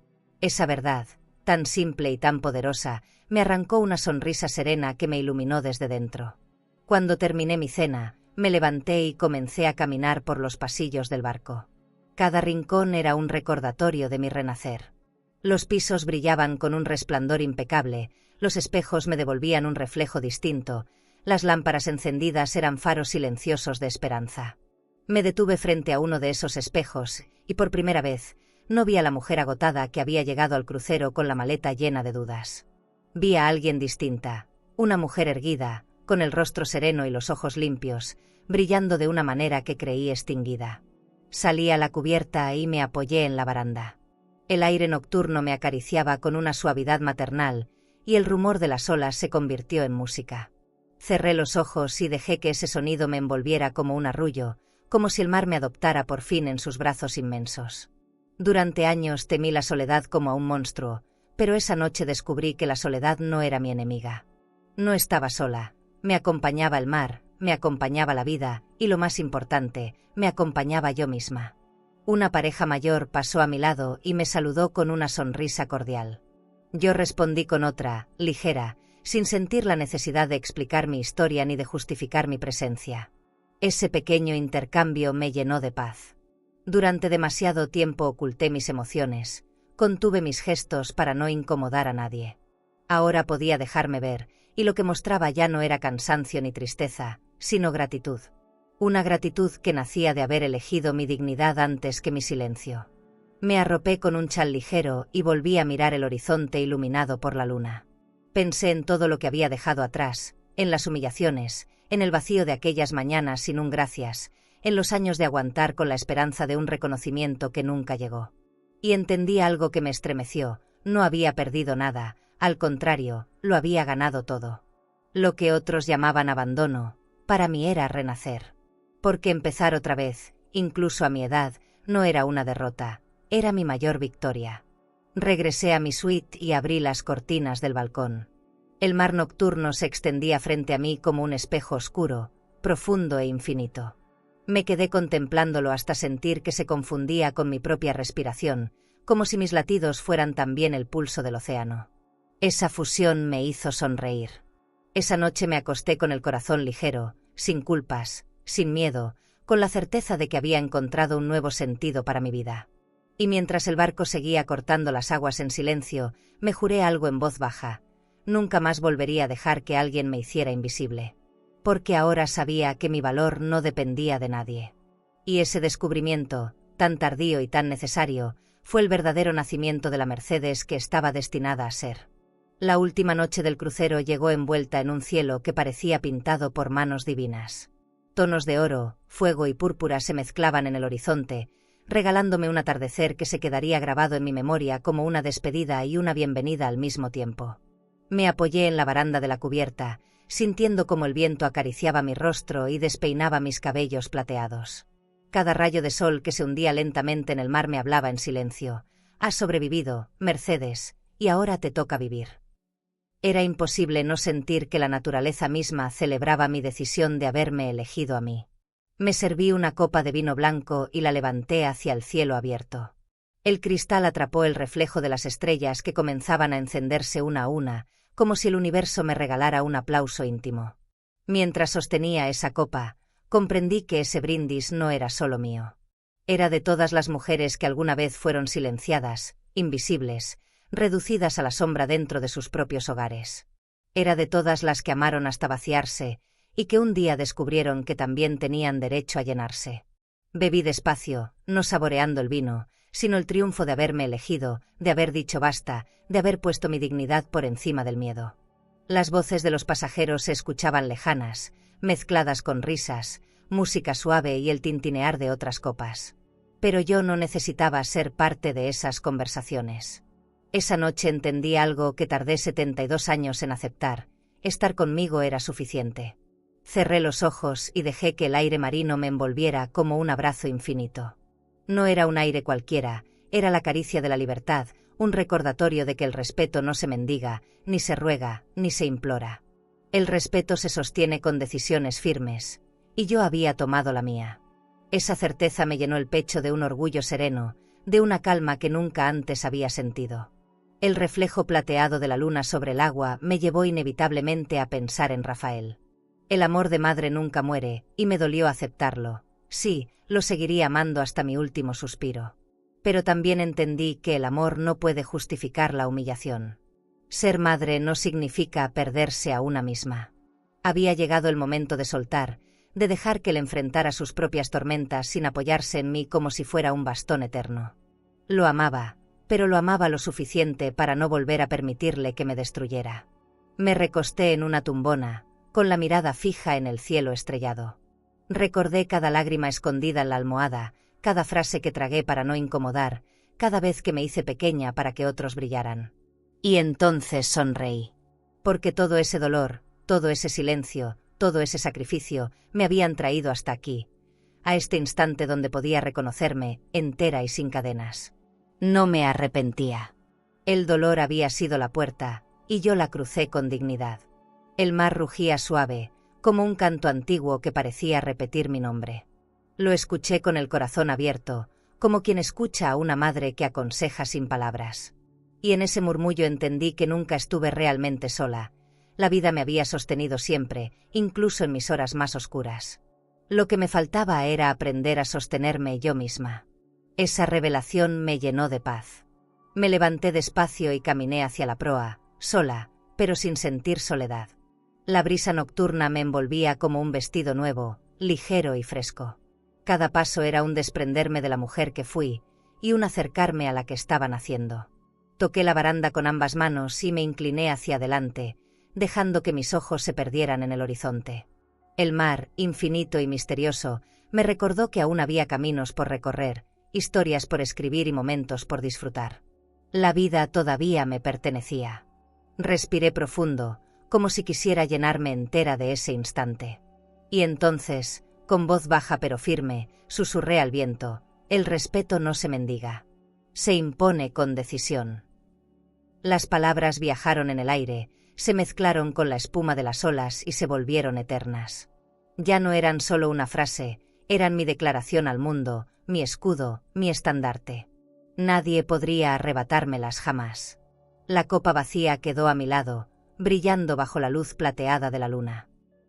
Esa verdad, tan simple y tan poderosa, me arrancó una sonrisa serena que me iluminó desde dentro. Cuando terminé mi cena, me levanté y comencé a caminar por los pasillos del barco. Cada rincón era un recordatorio de mi renacer. Los pisos brillaban con un resplandor impecable, los espejos me devolvían un reflejo distinto, las lámparas encendidas eran faros silenciosos de esperanza. Me detuve frente a uno de esos espejos, y por primera vez, no vi a la mujer agotada que había llegado al crucero con la maleta llena de dudas. Vi a alguien distinta, una mujer erguida, con el rostro sereno y los ojos limpios, brillando de una manera que creí extinguida. Salí a la cubierta y me apoyé en la baranda. El aire nocturno me acariciaba con una suavidad maternal, y el rumor de las olas se convirtió en música. Cerré los ojos y dejé que ese sonido me envolviera como un arrullo, como si el mar me adoptara por fin en sus brazos inmensos. Durante años temí la soledad como a un monstruo, pero esa noche descubrí que la soledad no era mi enemiga. No estaba sola, me acompañaba el mar, me acompañaba la vida, y lo más importante, me acompañaba yo misma. Una pareja mayor pasó a mi lado y me saludó con una sonrisa cordial. Yo respondí con otra, ligera, sin sentir la necesidad de explicar mi historia ni de justificar mi presencia. Ese pequeño intercambio me llenó de paz. Durante demasiado tiempo oculté mis emociones, contuve mis gestos para no incomodar a nadie. Ahora podía dejarme ver, y lo que mostraba ya no era cansancio ni tristeza, sino gratitud. Una gratitud que nacía de haber elegido mi dignidad antes que mi silencio. Me arropé con un chal ligero y volví a mirar el horizonte iluminado por la luna. Pensé en todo lo que había dejado atrás, en las humillaciones, en el vacío de aquellas mañanas sin un gracias, en los años de aguantar con la esperanza de un reconocimiento que nunca llegó. Y entendí algo que me estremeció: no había perdido nada, al contrario, lo había ganado todo. Lo que otros llamaban abandono, para mí era renacer. Porque empezar otra vez, incluso a mi edad, no era una derrota, era mi mayor victoria. Regresé a mi suite y abrí las cortinas del balcón. El mar nocturno se extendía frente a mí como un espejo oscuro, profundo e infinito. Me quedé contemplándolo hasta sentir que se confundía con mi propia respiración, como si mis latidos fueran también el pulso del océano. Esa fusión me hizo sonreír. Esa noche me acosté con el corazón ligero, sin culpas, sin miedo, con la certeza de que había encontrado un nuevo sentido para mi vida. Y mientras el barco seguía cortando las aguas en silencio, me juré algo en voz baja: nunca más volvería a dejar que alguien me hiciera invisible. Porque ahora sabía que mi valor no dependía de nadie. Y ese descubrimiento, tan tardío y tan necesario, fue el verdadero nacimiento de la Mercedes que estaba destinada a ser. La última noche del crucero llegó envuelta en un cielo que parecía pintado por manos divinas. Tonos de oro, fuego y púrpura se mezclaban en el horizonte, regalándome un atardecer que se quedaría grabado en mi memoria como una despedida y una bienvenida al mismo tiempo. Me apoyé en la baranda de la cubierta, sintiendo como el viento acariciaba mi rostro y despeinaba mis cabellos plateados. Cada rayo de sol que se hundía lentamente en el mar me hablaba en silencio: has sobrevivido, Mercedes, y ahora te toca vivir. Era imposible no sentir que la naturaleza misma celebraba mi decisión de haberme elegido a mí. Me serví una copa de vino blanco y la levanté hacia el cielo abierto. El cristal atrapó el reflejo de las estrellas que comenzaban a encenderse una a una, como si el universo me regalara un aplauso íntimo. Mientras sostenía esa copa, comprendí que ese brindis no era solo mío. Era de todas las mujeres que alguna vez fueron silenciadas, invisibles, reducidas a la sombra dentro de sus propios hogares. Era de todas las que amaron hasta vaciarse, y que un día descubrieron que también tenían derecho a llenarse. Bebí despacio, no saboreando el vino, sino el triunfo de haberme elegido, de haber dicho basta, de haber puesto mi dignidad por encima del miedo. Las voces de los pasajeros se escuchaban lejanas, mezcladas con risas, música suave y el tintinear de otras copas. Pero yo no necesitaba ser parte de esas conversaciones. Esa noche entendí algo que tardé 72 años en aceptar: estar conmigo era suficiente. Cerré los ojos y dejé que el aire marino me envolviera como un abrazo infinito. No era un aire cualquiera, era la caricia de la libertad, un recordatorio de que el respeto no se mendiga, ni se ruega, ni se implora. El respeto se sostiene con decisiones firmes, y yo había tomado la mía. Esa certeza me llenó el pecho de un orgullo sereno, de una calma que nunca antes había sentido. El reflejo plateado de la luna sobre el agua me llevó inevitablemente a pensar en Rafael. El amor de madre nunca muere, y me dolió aceptarlo. Sí, lo seguiría amando hasta mi último suspiro. Pero también entendí que el amor no puede justificar la humillación. Ser madre no significa perderse a una misma. Había llegado el momento de soltar, de dejar que él enfrentara sus propias tormentas sin apoyarse en mí como si fuera un bastón eterno. Lo amaba, pero lo amaba lo suficiente para no volver a permitirle que me destruyera. Me recosté en una tumbona, con la mirada fija en el cielo estrellado. Recordé cada lágrima escondida en la almohada, cada frase que tragué para no incomodar, cada vez que me hice pequeña para que otros brillaran. Y entonces sonreí. Porque todo ese dolor, todo ese silencio, todo ese sacrificio, me habían traído hasta aquí, a este instante donde podía reconocerme, entera y sin cadenas. No me arrepentía. El dolor había sido la puerta, y yo la crucé con dignidad. El mar rugía suave, como un canto antiguo que parecía repetir mi nombre. Lo escuché con el corazón abierto, como quien escucha a una madre que aconseja sin palabras. Y en ese murmullo entendí que nunca estuve realmente sola. La vida me había sostenido siempre, incluso en mis horas más oscuras. Lo que me faltaba era aprender a sostenerme yo misma. Esa revelación me llenó de paz. Me levanté despacio y caminé hacia la proa, sola, pero sin sentir soledad. La brisa nocturna me envolvía como un vestido nuevo, ligero y fresco. Cada paso era un desprenderme de la mujer que fui, y un acercarme a la que estaba naciendo. Toqué la baranda con ambas manos y me incliné hacia adelante, dejando que mis ojos se perdieran en el horizonte. El mar, infinito y misterioso, me recordó que aún había caminos por recorrer, historias por escribir y momentos por disfrutar. La vida todavía me pertenecía. Respiré profundo, como si quisiera llenarme entera de ese instante. Y entonces, con voz baja pero firme, susurré al viento: el respeto no se mendiga. Se impone con decisión. Las palabras viajaron en el aire, se mezclaron con la espuma de las olas y se volvieron eternas. Ya no eran solo una frase, eran mi declaración al mundo, mi escudo, mi estandarte. Nadie podría arrebatármelas jamás. La copa vacía quedó a mi lado, brillando bajo la luz plateada de la luna.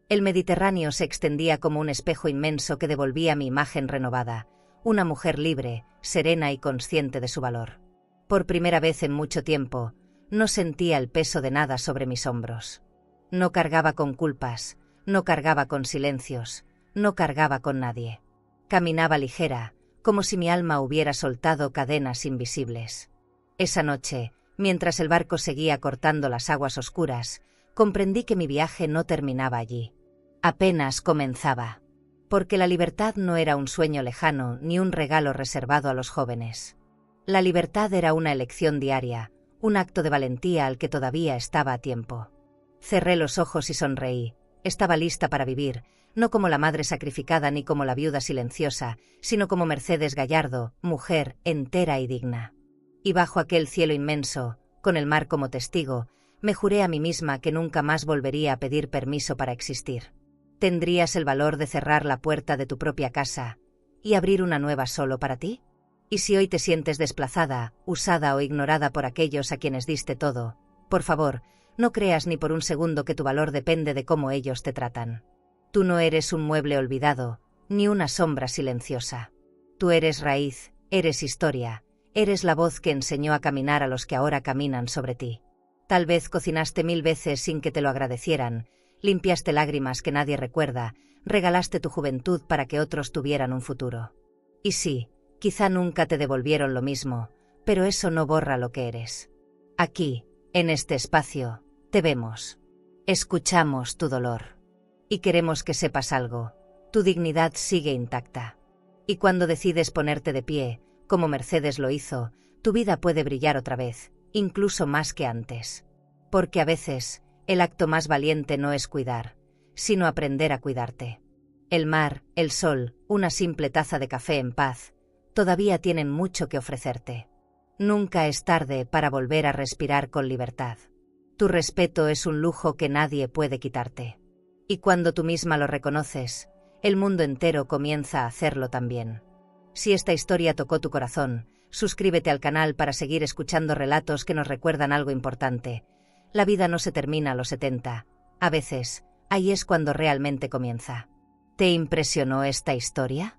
El Mediterráneo se extendía como un espejo inmenso que devolvía mi imagen renovada, una mujer libre, serena y consciente de su valor. Por primera vez en mucho tiempo, no sentía el peso de nada sobre mis hombros. No cargaba con culpas, no cargaba con silencios, no cargaba con nadie. Caminaba ligera, como si mi alma hubiera soltado cadenas invisibles. Esa noche, mientras el barco seguía cortando las aguas oscuras, comprendí que mi viaje no terminaba allí. Apenas comenzaba. Porque la libertad no era un sueño lejano ni un regalo reservado a los jóvenes. La libertad era una elección diaria, un acto de valentía al que todavía estaba a tiempo. Cerré los ojos y sonreí. Estaba lista para vivir, no como la madre sacrificada ni como la viuda silenciosa, sino como Mercedes Gallardo, mujer entera y digna. Y bajo aquel cielo inmenso, con el mar como testigo, me juré a mí misma que nunca más volvería a pedir permiso para existir. ¿Tendrías el valor de cerrar la puerta de tu propia casa y abrir una nueva solo para ti? Y si hoy te sientes desplazada, usada o ignorada por aquellos a quienes diste todo, por favor, no creas ni por un segundo que tu valor depende de cómo ellos te tratan. Tú no eres un mueble olvidado, ni una sombra silenciosa. Tú eres raíz, eres historia, eres la voz que enseñó a caminar a los que ahora caminan sobre ti. Tal vez cocinaste 1000 veces sin que te lo agradecieran, limpiaste lágrimas que nadie recuerda, regalaste tu juventud para que otros tuvieran un futuro. Y sí, quizá nunca te devolvieron lo mismo, pero eso no borra lo que eres. Aquí, en este espacio, te vemos. Escuchamos tu dolor. Y queremos que sepas algo, tu dignidad sigue intacta. Y cuando decides ponerte de pie, como Mercedes lo hizo, tu vida puede brillar otra vez, incluso más que antes. Porque a veces, el acto más valiente no es cuidar, sino aprender a cuidarte. El mar, el sol, una simple taza de café en paz, todavía tienen mucho que ofrecerte. Nunca es tarde para volver a respirar con libertad. Tu respeto es un lujo que nadie puede quitarte. Y cuando tú misma lo reconoces, el mundo entero comienza a hacerlo también. Si esta historia tocó tu corazón, suscríbete al canal para seguir escuchando relatos que nos recuerdan algo importante. La vida no se termina a los 70. A veces, ahí es cuando realmente comienza. ¿Te impresionó esta historia?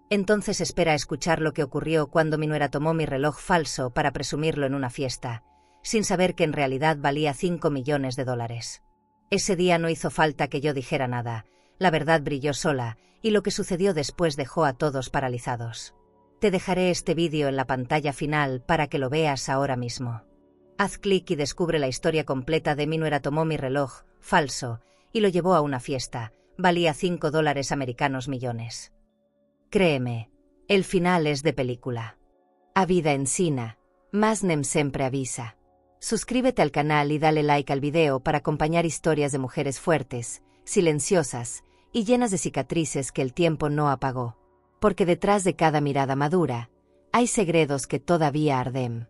Entonces espera a escuchar lo que ocurrió cuando mi nuera tomó mi reloj falso para presumirlo en una fiesta, sin saber que en realidad valía $5 millones. Ese día no hizo falta que yo dijera nada, la verdad brilló sola, y lo que sucedió después dejó a todos paralizados. Te dejaré este vídeo en la pantalla final para que lo veas ahora mismo. Haz clic y descubre la historia completa de mi nuera tomó mi reloj falso y lo llevó a una fiesta, valía $5 americanos millones. Créeme, el final es de película. A vida ensina, mas nem sempre avisa. Suscríbete al canal y dale like al video para acompañar historias de mujeres fuertes, silenciosas y llenas de cicatrices que el tiempo no apagó. Porque detrás de cada mirada madura, hay segredos que todavía arden.